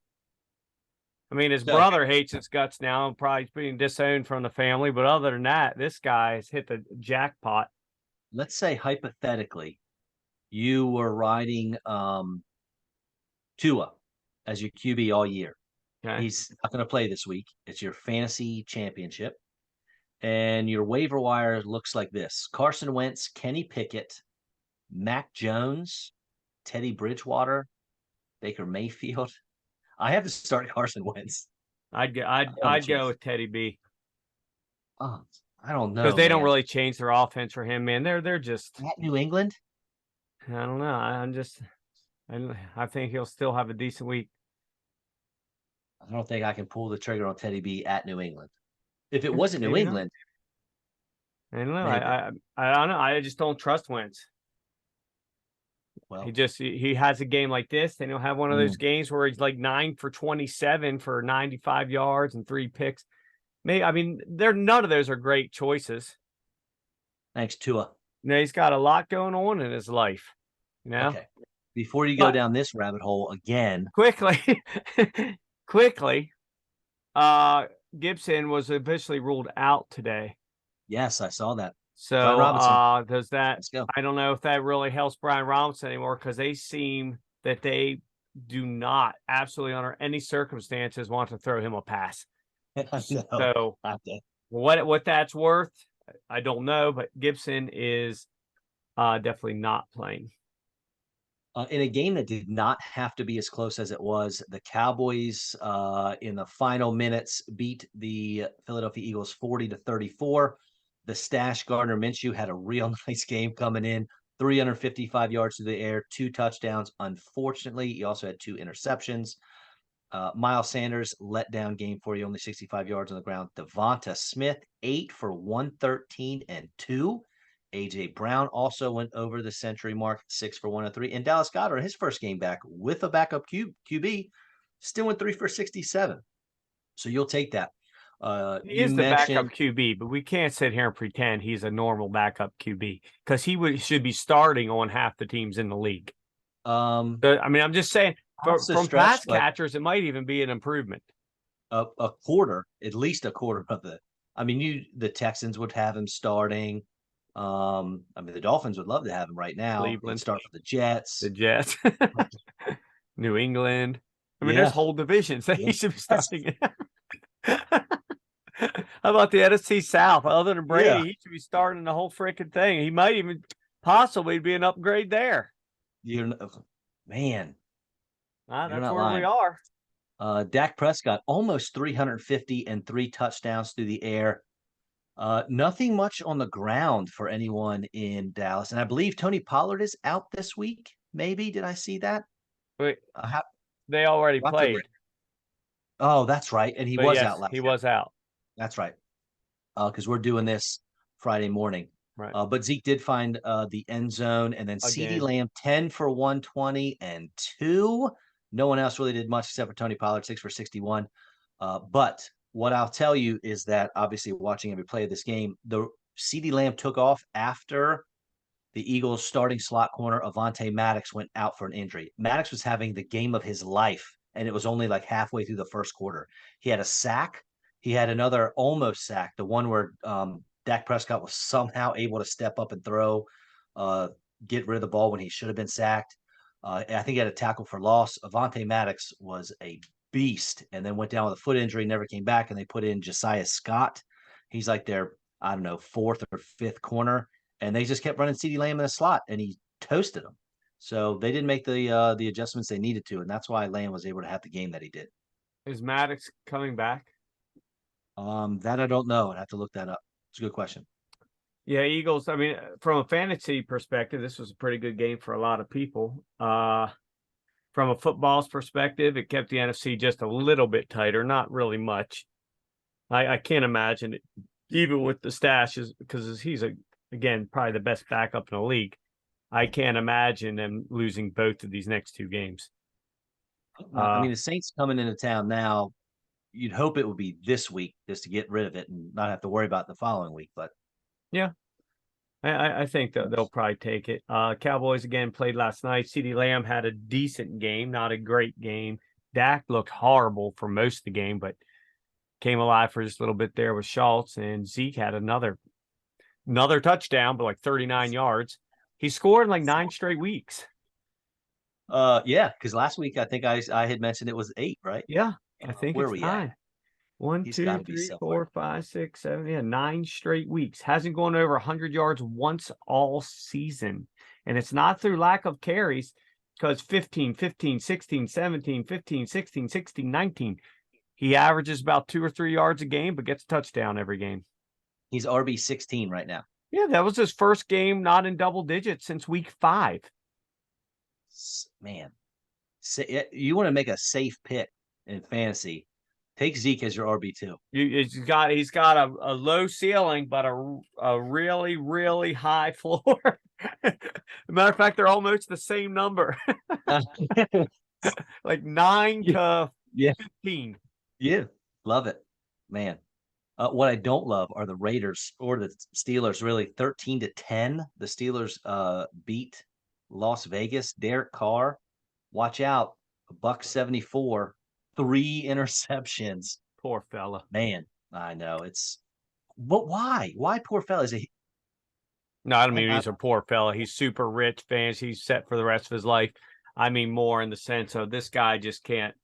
I mean, his brother hates his guts now and probably being disowned from the family. But other than that, this guy has hit the jackpot. Let's say hypothetically, you were riding Tua as your QB all year. Okay. He's not going to play this week. It's your fantasy championship. And your waiver wire looks like this. Carson Wentz, Kenny Pickett, Mac Jones, Teddy Bridgewater, Baker Mayfield. I have to start Carson Wentz. I'd go with Teddy B. Oh, I don't know. Because they don't really change their offense for him, man. They're just at New England. I don't know. I think he'll still have a decent week. I don't think I can pull the trigger on Teddy B at New England. If it wasn't New England, I don't know. I don't know. I just don't trust Wentz. Well, he has a game like this. Then he'll have one of those games where he's like 9 for 27 for 95 yards and 3 picks. None of those are great choices. Thanks, Tua. He's got a lot going on in his life. Okay. Before you go down this rabbit hole again, quickly, Gibson was officially ruled out today. Yes, I saw that. So does that? I don't know if that really helps Brian Robinson anymore because they seem that they do not, absolutely under any circumstances, want to throw him a pass. I know. So what that's worth, I don't know, but Gibson is definitely not playing. In a game that did not have to be as close as it was, the Cowboys in the final minutes beat the Philadelphia Eagles 40-34. The stash Gardner Minshew had a real nice game coming in, 355 yards through the air, 2 touchdowns. Unfortunately, he also had 2 interceptions. Miles Sanders, letdown game for you, only 65 yards on the ground. Devonta Smith, 8 for 113 and 2. A.J. Brown also went over the century mark, 6 for 103. And Dallas Goedert, his first game back with a backup QB, still went 3 for 67. So you'll take that. He is the backup QB, but we can't sit here and pretend he's a normal backup QB because should be starting on half the teams in the league. I'm just saying, from pass catchers, it might even be an improvement. A quarter, at least a quarter of it. The Texans would have him starting. The Dolphins would love to have him right now. Cleveland. Start with the Jets. New England. There's whole divisions that he should be starting. How about the NFC South? Other than Brady, he should be starting the whole freaking thing. He might even possibly be an upgrade there. That's where we are. Dak Prescott, almost 350 and 3 touchdowns through the air. Nothing much on the ground for anyone in Dallas. And I believe Tony Pollard is out this week. Maybe. Did I see that? Wait, they already played. Oh, that's right. And he was out last He was out. That's right. Because we're doing this Friday morning. Right. But Zeke did find the end zone. And then CeeDee Lamb, 10 for 120 and 2. No one else really did much except for Tony Pollard, 6 for 61. But what I'll tell you is that obviously watching every play of this game, the CeeDee Lamb took off after the Eagles starting slot corner Avonte Maddox went out for an injury. Maddox was having the game of his life, and it was only like halfway through the first quarter. He had a sack. He had another almost sack, the one where Dak Prescott was somehow able to step up and throw, get rid of the ball when he should have been sacked. I think he had a tackle for loss. Avonte Maddox was a beast and then went down with a foot injury, never came back, and they put in Josiah Scott. He's like their, 4th or 5th corner, and they just kept running CeeDee Lamb in the slot, and he toasted them. So they didn't make the adjustments they needed to, and that's why Lamb was able to have the game that he did. Is Maddox coming back? That I don't know. I'd have to look that up. It's a good question. Yeah, Eagles, from a fantasy perspective, this was a pretty good game for a lot of people. From a football's perspective, it kept the NFC just a little bit tighter, not really much. I can't imagine it, even with the stashes, because he's, again, probably the best backup in the league. I can't imagine them losing both of these next 2 games. The Saints coming into town now, you'd hope it would be this week just to get rid of it and not have to worry about the following week. But yeah, I think that they'll probably take it. Cowboys again played last night. CeeDee Lamb had a decent game, not a great game. Dak looked horrible for most of the game, but came alive for just a little bit there with Schultz, and Zeke had another touchdown, but like 39 yards. He scored in like 9 straight weeks. Because last week I think I had mentioned it was 8, right? Yeah, I think it's 9. 1, 2, 3, 4, 5, 6, 7. Yeah, 9 straight weeks. Hasn't gone over 100 yards once all season. And it's not through lack of carries, because 15, 15, 16, 17, 15, 16, 16, 19. He averages about 2 or 3 yards a game, but gets a touchdown every game. He's RB 16 right now. Yeah, that was his first game not in double digits since week 5. Man, you want to make a safe pick in fantasy, take Zeke as your RB2. He's got a low ceiling, but a really, really high floor. As a matter of fact, they're almost the same number. Like 9 to 15. Yeah, love it, man. What I don't love are the Raiders or the Steelers. Really, 13-10. The Steelers beat Las Vegas. Derek Carr, watch out, $174, 3 interceptions. Poor fella. Man, I know but why? Why poor fella? No, I don't mean he's a poor fella. He's super rich, fans. He's set for the rest of his life. I mean more in the sense of this guy just can't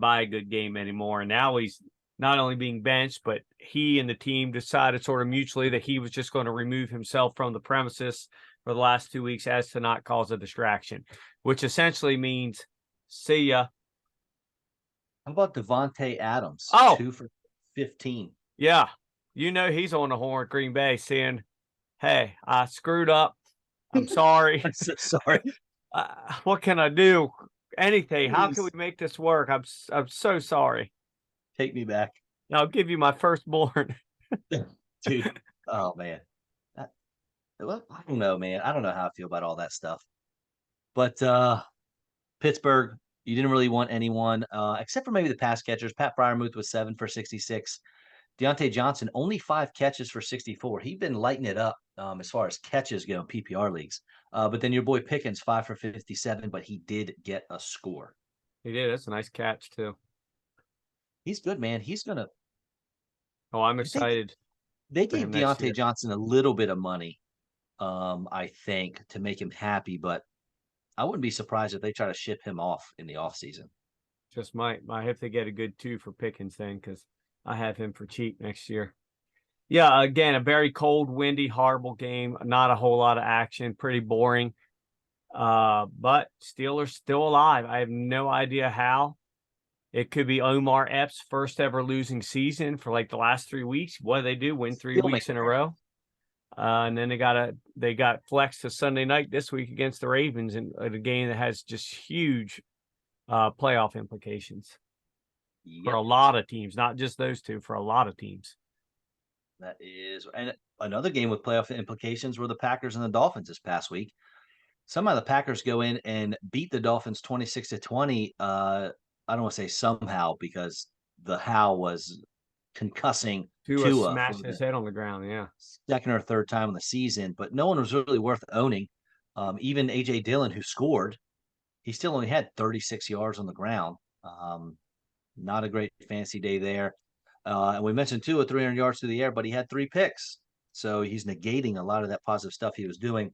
buy a good game anymore. And now he's not only being benched, but he and the team decided sort of mutually that he was just going to remove himself from the premises for the last 2 weeks as to not cause a distraction, which essentially means see ya. How about Devontae Adams? Oh, 2 for 15. yeah. He's on the horn at Green Bay saying, hey, I screwed up. I'm sorry. I'm so sorry. What can I do? Anything. How can we Please make this work? I'm so sorry. take me back. I'll give you my firstborn. Dude. Oh man. That, well, I don't know, man. I don't know how I feel about all that stuff. But Pittsburgh, you didn't really want anyone except for maybe the pass catchers. Pat Fryermuth was 7 for 66. Deontay Johnson, only 5 catches for 64. He'd been lighting it up as far as catches go in PPR leagues. But then your boy Pickens, 5 for 57, but he did get a score. He did. That's a nice catch, too. He's good, man. He's going to. Oh, I'm They, excited they for gave him next Deontay year. Johnson a little bit of money, I think, to make him happy, but I wouldn't be surprised if they try to ship him off in the offseason. Just might have to get a good 2 for Pickens then, because I have him for cheap next year. Yeah, again, a very cold, windy, horrible game. Not a whole lot of action. Pretty boring. But Steelers still alive. I have no idea how. It could be Omar Epps' first ever losing season for like the last 3 weeks. What do they do? Win 3 Still weeks in a row? And then they got flexed to Sunday night this week against the Ravens in a game that has just huge playoff implications for a lot of teams, not just those two, for a lot of teams. That is, and another game with playoff implications were the Packers and the Dolphins this past week. Somehow the Packers go in and beat the Dolphins 26-20. I don't want to say somehow because the how was concussing Tua Tua for smashing his the head on the ground. Yeah. second or third time in the season, but no one was really worth owning. Even AJ Dillon, who scored, he still only had 36 yards on the ground. Not a great fancy day there. And we mentioned Tua 300 yards through the air, but he had 3 picks. So he's negating a lot of that positive stuff he was doing.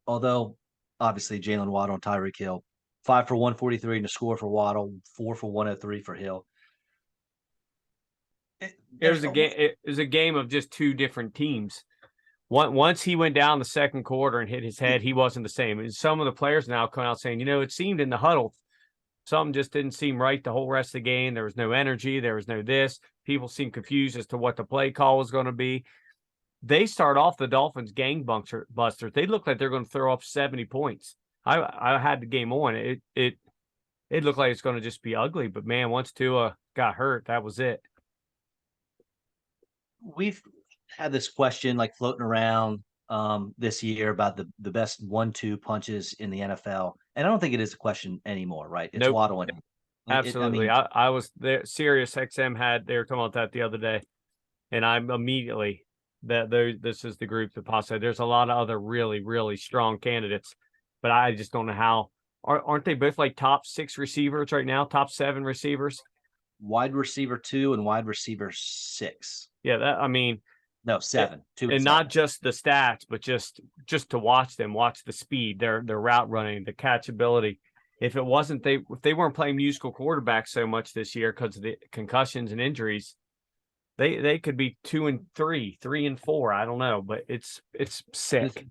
Although, obviously, Jalen Waddle and Tyreek Hill, 5 for 143 and a score for Waddle, 4 for 103 for Hill. It was a game. It was a game of just two different teams. Once he went down the second quarter and hit his head, he wasn't the same. And some of the players now come out saying, it seemed in the huddle, something just didn't seem right the whole rest of the game. There was no energy. There was no this. People seemed confused as to what the play call was going to be. They start off the Dolphins gangbusters. They look like they're going to throw up 70 points. I had the game on. It looked like it's going to just be ugly. But, man, once Tua got hurt, that was it. We've had this question like floating around this year about the best 1-2 punches in the NFL. And I don't think it is a question anymore, right? It's Nope. Waddle and Absolutely. I was there. Sirius XM they were talking about that the other day. And I'm immediately this is the group that possibly there's a lot of other really, really strong candidates, but I just don't know how. Aren't they both like top 6 receivers right now? Top 7 receivers? wide receiver 2 and wide receiver 6. Yeah, No, 7. 2 and 7. not just the stats, but just to watch them, watch the speed, their route running, the catchability. If they weren't playing musical quarterback so much this year because of the concussions and injuries, they could be 2 and 3, 3 and 4. I don't know, but it's sick.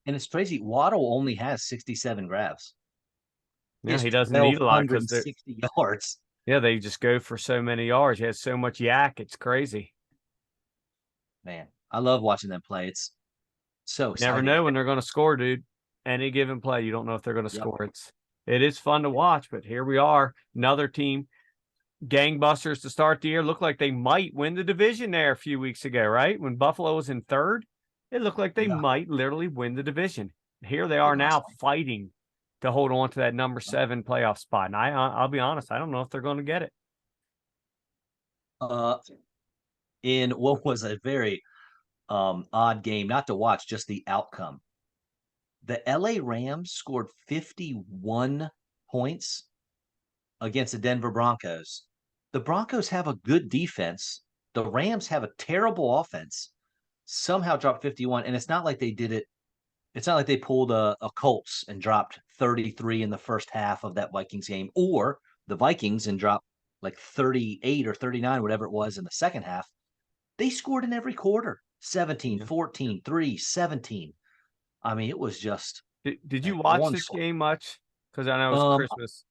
And it's crazy. Waddle only has 67 grabs. Yeah, he doesn't need a lot because 160 yards. Yeah, they just go for so many yards. He has so much yak. It's crazy. Man, I love watching them play. It's so exciting. Never know when they're going to score, dude. Any given play, you don't know if they're going to score. It is fun to watch, but here we are. Another team, gangbusters to start the year. Looked like they might win the division there a few weeks ago, right? When Buffalo was in third, it looked like they might literally win the division. Here they are now fighting to hold on to that number 7 playoff spot. And I'll be honest, I don't know if they're going to get it. In what was a very odd game, not to watch, just the outcome. The LA Rams scored 51 points against the Denver Broncos. The Broncos have a good defense. The Rams have a terrible offense. Somehow dropped 51, and it's not like they did it. It's not like they pulled a Colts and dropped 33 in the first half of that Vikings game, or the Vikings and drop like 38 or 39, whatever it was in the second half. They scored in every quarter, 17, Yeah. 14, 3, 17. I mean, it was just Did you like watch one this score. game much? Because I know it was Um, Christmas.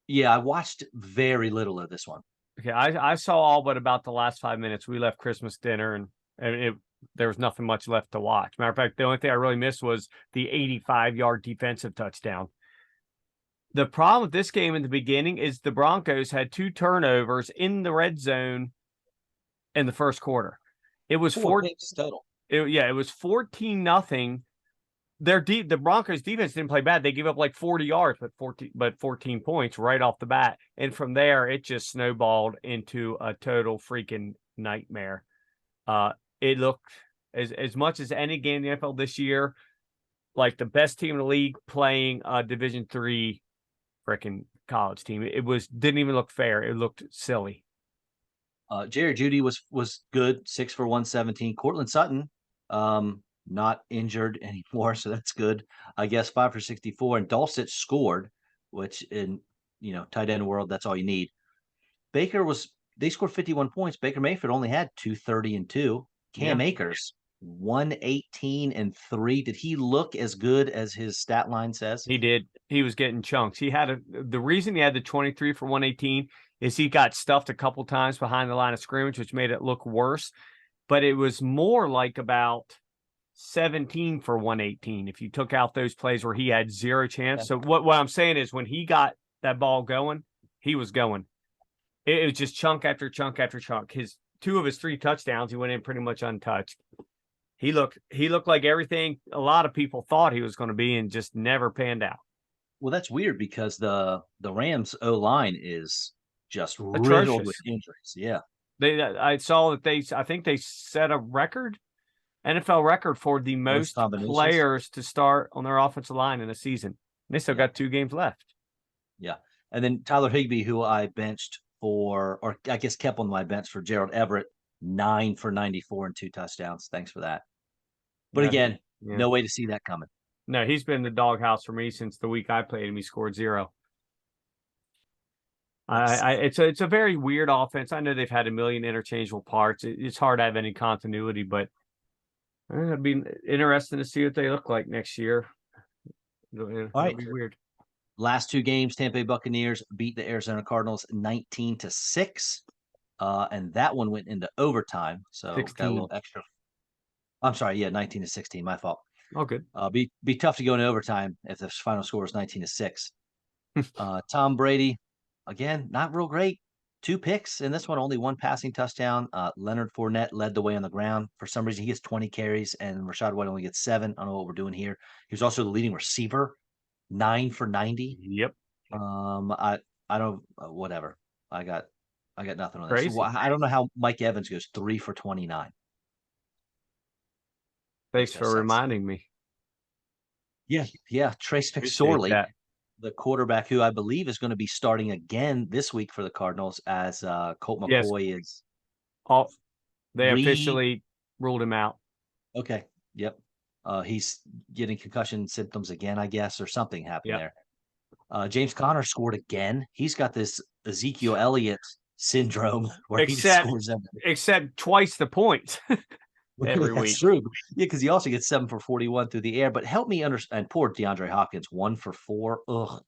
yeah, I watched very little of this one. Okay, I saw all but about the last 5 minutes. We left Christmas dinner and there was nothing much left to watch. Matter of fact, the only thing I really missed was the 85-yard defensive touchdown. The problem with this game in the beginning is the Broncos had 2 turnovers in the red zone in the first quarter. It was 4 picks total. It was 14-0. The Broncos defense didn't play bad. They gave up like 40 yards, but 14 points right off the bat. And from there, it just snowballed into a total freaking nightmare. It looked as much as any game in the NFL this year, like the best team in the league playing a Division III freaking college team. It didn't even look fair. It looked silly. Jerry Jeudy was good, 6 for 117. Cortland Sutton, not injured anymore, so that's good. I guess 5 for 64. And Dulcich scored, which in tight end world, that's all you need. They scored 51 points. Baker Mayfield only had 230 and 2. Cam Akers 118 and 3. Did he look as good as his stat line says? He did. He was getting chunks. The reason he had the 23 for 118 is he got stuffed a couple times behind the line of scrimmage, which made it look worse. But it was more like about 17 for 118 if you took out those plays where he had zero chance. So what I'm saying is when he got that ball going, he was going. It was just chunk after chunk after chunk. 2 of his 3 touchdowns, he went in pretty much untouched. He looked like everything a lot of people thought he was going to be and just never panned out. Well, that's weird because the Rams O-line is just Atrocious. riddled with injuries. Yeah. I saw that I think they set a record, NFL record for the most players to start on their offensive line in a season. They still got 2 games left. Yeah. And then Tyler Higbee, who I benched or I guess kept on my bench for Gerald Everett, 9 for 94 and 2 touchdowns. Thanks for that. But again, no way to see that coming. No, he's been the doghouse for me since the week I played him. He scored 0. It's a very weird offense. I know they've had a million interchangeable parts. It's hard to have any continuity, but it'd be interesting to see what they look like next year. It'll be weird. Last 2 games, Tampa Bay Buccaneers beat the Arizona Cardinals 19-6. And that one went into overtime. So 16. Got a little extra. I'm sorry, 19-16. My fault. Oh, good. Be tough to go into overtime if the final score is 19-6. Tom Brady, again, not real great. 2 picks in this one, only 1 passing touchdown. Leonard Fournette led the way on the ground. For some reason, he gets 20 carries, and Rachaad White only gets 7. I don't know what we're doing here. He was also the leading receiver, 9 for 90. Yep. I don't whatever. I got nothing on Crazy. this. So I don't know how Mike Evans goes 3 for 29. Thanks for reminding me. Yeah. Trace McSorley, the quarterback who I believe is going to be starting again this week for the Cardinals as Colt McCoy is. They officially ruled him out. Okay. Yep. He's getting concussion symptoms again, I guess, or something happened there. James Conner scored again. He's got this Ezekiel Elliott syndrome where he just scores everything. Except twice the points every week. That's true. Yeah, because he also gets 7 for 41 through the air. But help me understand. Poor DeAndre Hopkins, 1 for 4. Ugh,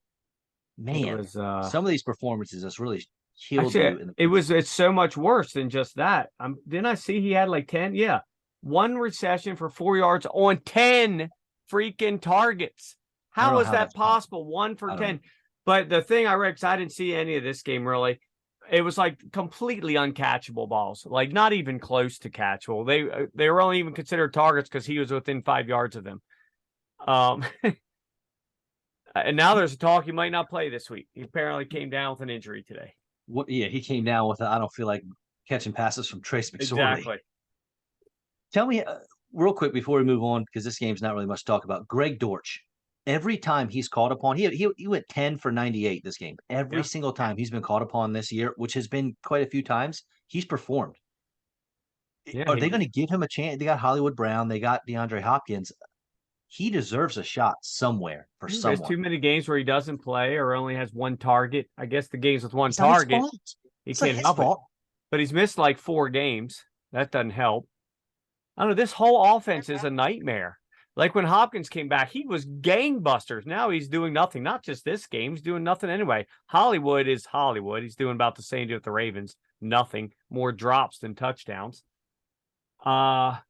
man. Some of these performances just really killed you. It's so much worse than just that. Didn't I see he had like 10? Yeah. 1 reception for 4 yards on 10 freaking targets. How is that possible? 1 for 10. But the thing I read, because I didn't see any of this game really, it was like completely uncatchable balls, like not even close to catchable. They were only even considered targets because he was within 5 yards of them. And now there's a talk he might not play this week. He apparently came down with an injury today. He came down with I don't feel like catching passes from Trace McSorley. Exactly. Tell me real quick before we move on, because this game's not really much to talk about. Greg Dortch, every time he's called upon, he went 10 for 98 this game. Every single time he's been called upon this year, which has been quite a few times, he's performed. Are they going to give him a chance? They got Hollywood Brown. They got DeAndre Hopkins. he deserves a shot somewhere for There's too someone. many games where he doesn't play or only has one target. I guess the games with one It's not his target, fault. he It's not can't his help it. fault. But he's missed like 4 games. That doesn't help. I don't know. This whole offense is a nightmare. Like when Hopkins came back, he was gangbusters. Now he's doing nothing. Not just this game, he's doing nothing anyway. Hollywood is Hollywood. He's doing about the same deal with the Ravens. Nothing. More drops than touchdowns.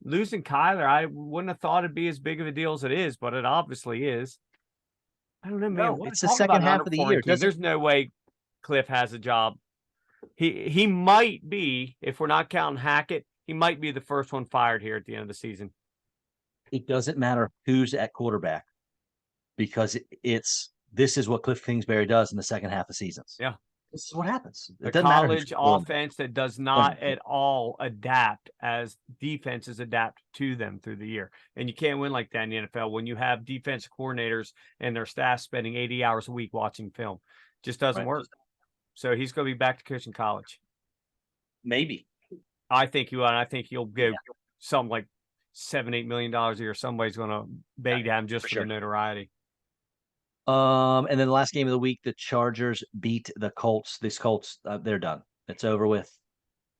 Losing Kyler, I wouldn't have thought it'd be as big of a deal as it is, but it obviously is. I don't know, man. No, What it's the talk about second an half of the year. underperforming It team. doesn't There's no way Cliff has a job. He might be, if we're not counting Hackett, he might be the first one fired here at the end of the season. it doesn't matter who's at quarterback because this is what Cliff Kingsbury does in the second half of seasons. Yeah. This is what happens. A It doesn't matter college offense that does not at all adapt as defenses adapt to them through the year. And you can't win like that in the NFL when you have defensive coordinators and their staff spending 80 hours a week watching film. Just doesn't work. So he's going to be back to coaching college. Maybe. I think he will. And I think he'll go something like $7-8 million a year. Somebody's going to beg to him just for the notoriety. And then the last game of the week, the Chargers beat the Colts. These Colts, they're done. It's over with.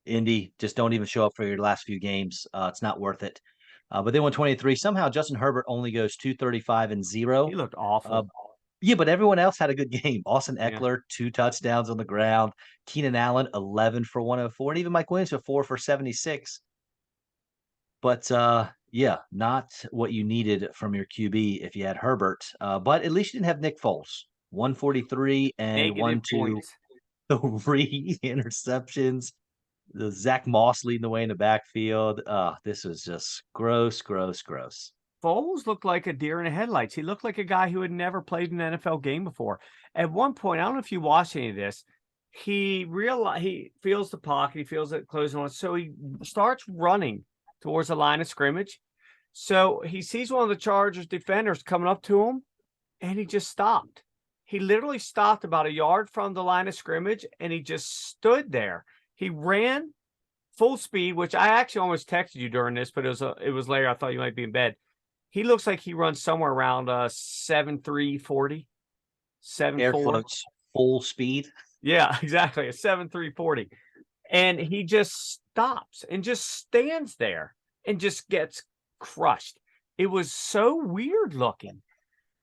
Indy, just don't even show up for your last few games. It's not worth it. But they won 23. Somehow Justin Herbert only goes 235-0. He looked awful. Yeah, but everyone else had a good game. Austin Eckler, 2 touchdowns on the ground. Keenan Allen, 11 for 104. And even Mike Williams, 4 for 76. But yeah, not what you needed from your QB if you had Herbert. But at least you didn't have Nick Foles. 143 and Negative 1-2, 3 interceptions. The Zach Moss leading the way in the backfield. This was just gross. Foles looked like a deer in the headlights. He looked like a guy who had never played an NFL game before. At one point, I don't know if you watched any of this, he feels the pocket, he feels it closing on, so he starts running towards the line of scrimmage. So he sees one of the Chargers defenders coming up to him, and he just stopped. He literally stopped about a yard from the line of scrimmage, and he just stood there. He ran full speed, which I actually almost texted you during this, but it was later. I thought you might be in bed. He looks like he runs somewhere around 7.3 40, 7.4. Air quotes, full speed. Yeah, exactly. A 7.3 40. And he just stops and just stands there and just gets crushed. It was so weird looking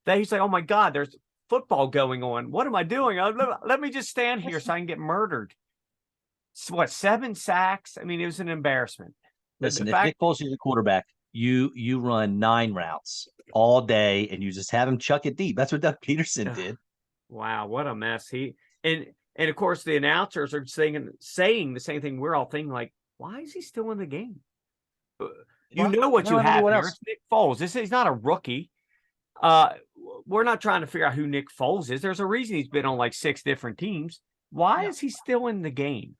that he's like, oh my God, there's football going on. What am I doing? Let me just stand here so I can get murdered. What, 7 sacks? I mean, it was an embarrassment. Listen, if Nick Foles is your quarterback, you run 9 routes all day and you just have him chuck it deep. That's what Doug Peterson did. Wow, what a mess. And of course the announcers are saying the same thing we're all thinking, like, why is he still in the game? You know what you have here. It's Nick Foles. He's not a rookie. We're not trying to figure out who Nick Foles is. There's a reason he's been on like 6 different teams. Why is he still in the game?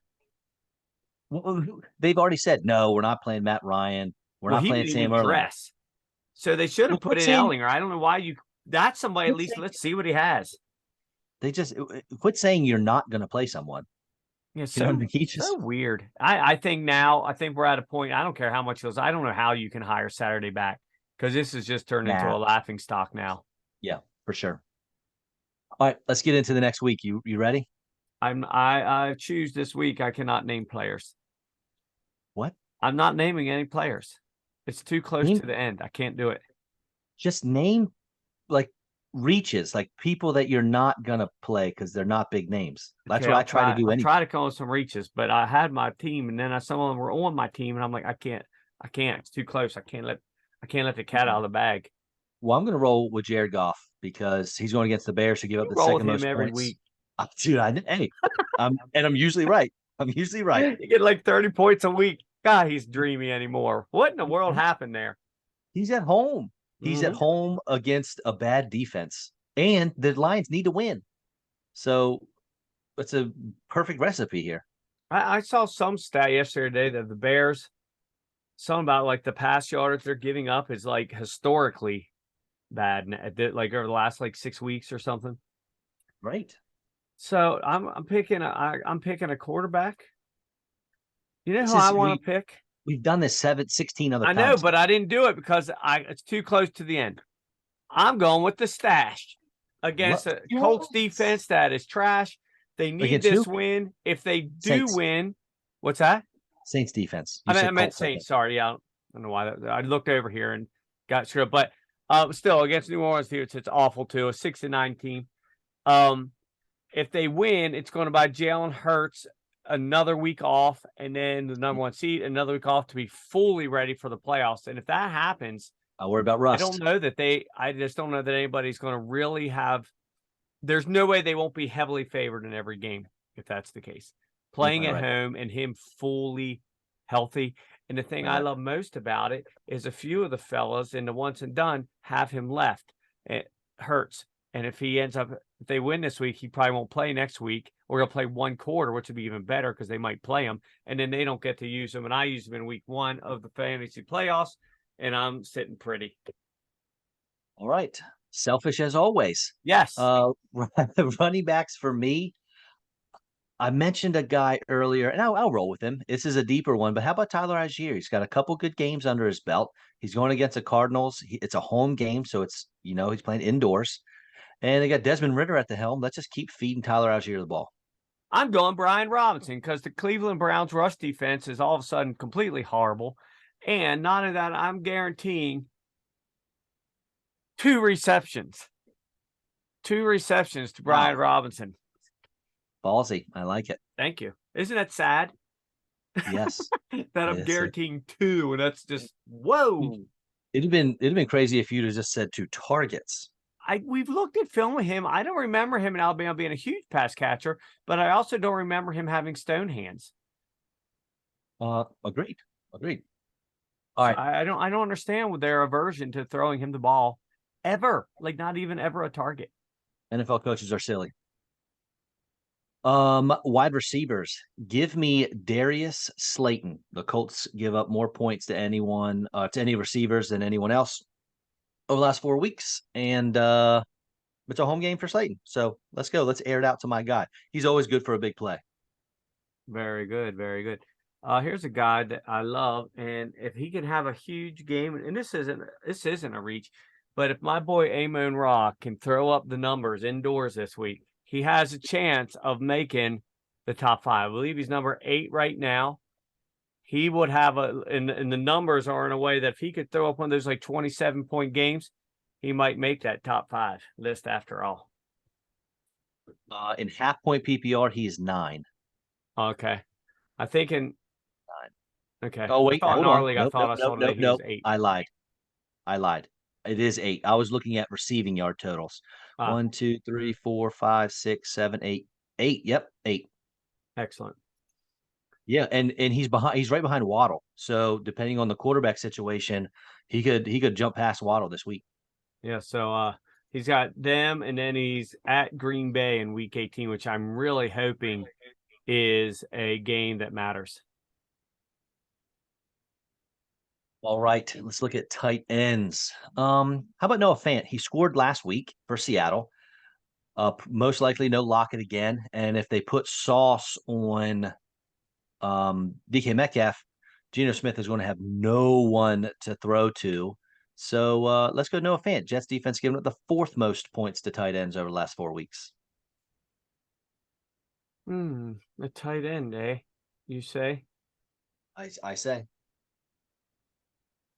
Well, they've already said, no, we're not playing Matt Ryan. We're not playing Sam Erlinger. So they should have put in Ellinger. I don't know why that's somebody, at least let's see what he has. They just quit saying you're not going to play someone. Yeah, so weird. I think we're at a point. I don't care how much I don't know how you can hire Saturday back, because this has just turned into a laughing stock now. Yeah, for sure. All right, let's get into the next week. You ready? I choose this week. I cannot name players. What? I'm not naming any players. It's too close to the end. I can't do it. Just name like reaches, like people that you're not gonna play because they're not big names. That's what I try to do. I try to come with some reaches, but I had my team, and then some of them were on my team, and I'm like, I can't. It's too close. I can't let the cat out of the bag. Well, I'm gonna roll with Jared Goff because he's going against the Bears to give up the second most every points. Week. Dude, I'm usually right. You get like 30 points a week. God, he's dreamy anymore. What in the world happened there? He's at home. He's at home against a bad defense, and the Lions need to win. So it's a perfect recipe here. I saw some stat yesterday that the Bears, something about like the pass yardage they're giving up is like historically bad, like over the last like 6 weeks or something. Right. So I'm picking a quarterback. You know who I want to pick? We've done this 16 other times. I know, but I didn't do it because it's too close to the end. I'm going with the stash against a Colts defense that is trash. They need Against this who? win. If they do Saints. win, what's that? Saints defense. You I said meant Colts, I Saints. think. Sorry, yeah, I don't know why. I looked over here and got screwed up. But still, against New Orleans defense, it's awful too. A 6-9 team. If they win, it's going to buy Jalen Hurts another week off, and then the number one seed another week off to be fully ready for the playoffs. And if that happens, I worry about I rust. don't know that I just don't know that anybody's going to really have. There's no way they won't be heavily favored in every game if that's the case. Playing at home and him fully healthy. And the thing I love most about it is a few of the fellas in the once and done have him left. It hurts. And if they win this week, he probably won't play next week, or he'll play one quarter, which would be even better because they might play him. And then they don't get to use him. And I use him in week 1 of the fantasy playoffs, and I'm sitting pretty. All right. Selfish as always. Yes. Running backs for me. I mentioned a guy earlier, and I'll roll with him. This is a deeper one, but how about Tyler Algier? He's got a couple good games under his belt. He's going against the Cardinals. It's a home game, so he's playing indoors. And they got Desmond Ritter at the helm. Let's just keep feeding Tyler Algier the ball. I'm going Brian Robinson because the Cleveland Browns rush defense is all of a sudden completely horrible. And not only that, I'm guaranteeing 2 receptions. 2 receptions to Brian Robinson. Ballsy. I like it. Thank you. Isn't that sad? Yes. That I'm guaranteeing 2, and that's just whoa. It'd have been crazy if you'd have just said 2 targets. We've looked at film of him. I don't remember him in Alabama being a huge pass catcher, but I also don't remember him having stone hands. Agreed. All right. I don't understand with their aversion to throwing him the ball ever. Like not even ever a target. NFL coaches are silly. Wide receivers. Give me Darius Slayton. The Colts give up more points to any receivers than anyone else over the last 4 weeks. And it's a home game for Slayton. So let's go. Let's air it out to my guy. He's always good for a big play. Very good. Very good. Here's a guy that I love. And if he can have a huge game, and this isn't a reach, but if my boy Amon Ra can throw up the numbers indoors this week, he has a chance of making the top 5. I believe he's number 8 right now. He would have and the numbers are in a way that if he could throw up one of those like 27-point games, he might make that top 5 list after all. In half-point PPR, he is 9. Okay. I think in 9. Okay. Oh, wait. Hold on. I thought I saw that he was 8. I lied. It is 8. I was looking at receiving yard totals. 1, 2, 3, 4, 5, 6, 7, 8. 8. Yep, 8. Excellent. Yeah, and he's right behind Waddle. So depending on the quarterback situation, he could jump past Waddle this week. Yeah, so he's got them, and then he's at Green Bay in week 18, which I'm really hoping is a game that matters. All right, let's look at tight ends. How about Noah Fant? He scored last week for Seattle. Most likely no Lockett again. And if they put Sauce on DK Metcalf, Geno Smith is going to have no one to throw to. So let's go Noah Fant. Jets defense giving up the 4th most points to tight ends over the last 4 weeks. A tight end, eh? You say? I say.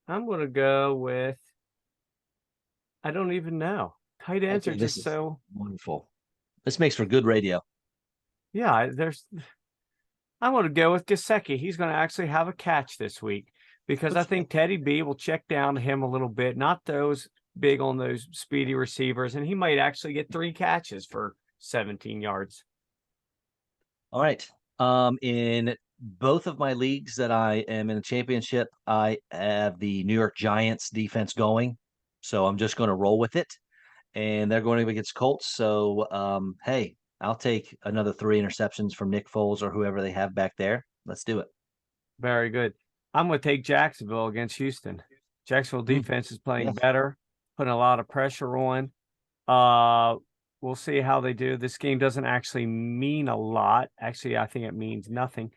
I'm going to go with, I don't even know. Tight ends are just so wonderful. This makes for good radio. Yeah, I'm going to go with Gesicki. He's going to actually have a catch this week because I think Teddy B will check down to him a little bit, not those big on those speedy receivers, and he might actually get 3 catches for 17 yards. All right. In both of my leagues that I am in a championship, I have the New York Giants defense going. So I'm just going to roll with it. And they're going against Colts. So, hey, I'll take another 3 interceptions from Nick Foles or whoever they have back there. Let's do it. Very good. I'm going to take Jacksonville against Houston. Jacksonville defense is playing better, putting a lot of pressure on. We'll see how they do. This game doesn't actually mean a lot. Actually, I think it means nothing.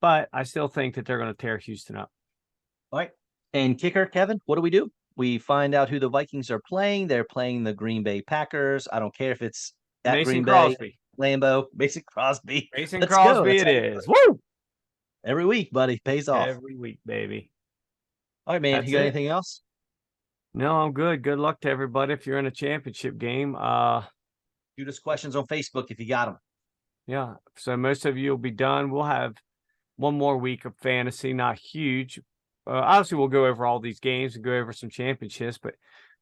But I still think that they're going to tear Houston up. All right. And kicker, Kevin, what do we do? we find out who the Vikings are playing. They're playing the Green Bay Packers. I don't care if it's at Mason Green Bay, Crosby. Lambeau, Mason Crosby. Mason Let's go. Crosby That's it is. Woo! every week, buddy. Pays off. Every week, baby. All right, man. You That's got it. anything else? No, I'm good. Good luck to everybody if you're in a championship game. Shoot us questions on Facebook if you got them. Yeah. So most of you will be done. We'll have one more week of fantasy, not huge. Obviously, we'll go over all these games and go over some championships, but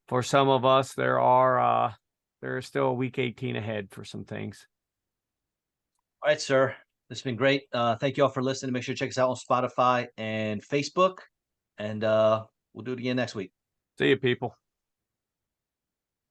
for some of us, there's still a week 18 ahead for some things. All right, sir. This has been great. Thank you all for listening. Make sure to check us out on Spotify and Facebook. And we'll do it again next week. See you, people.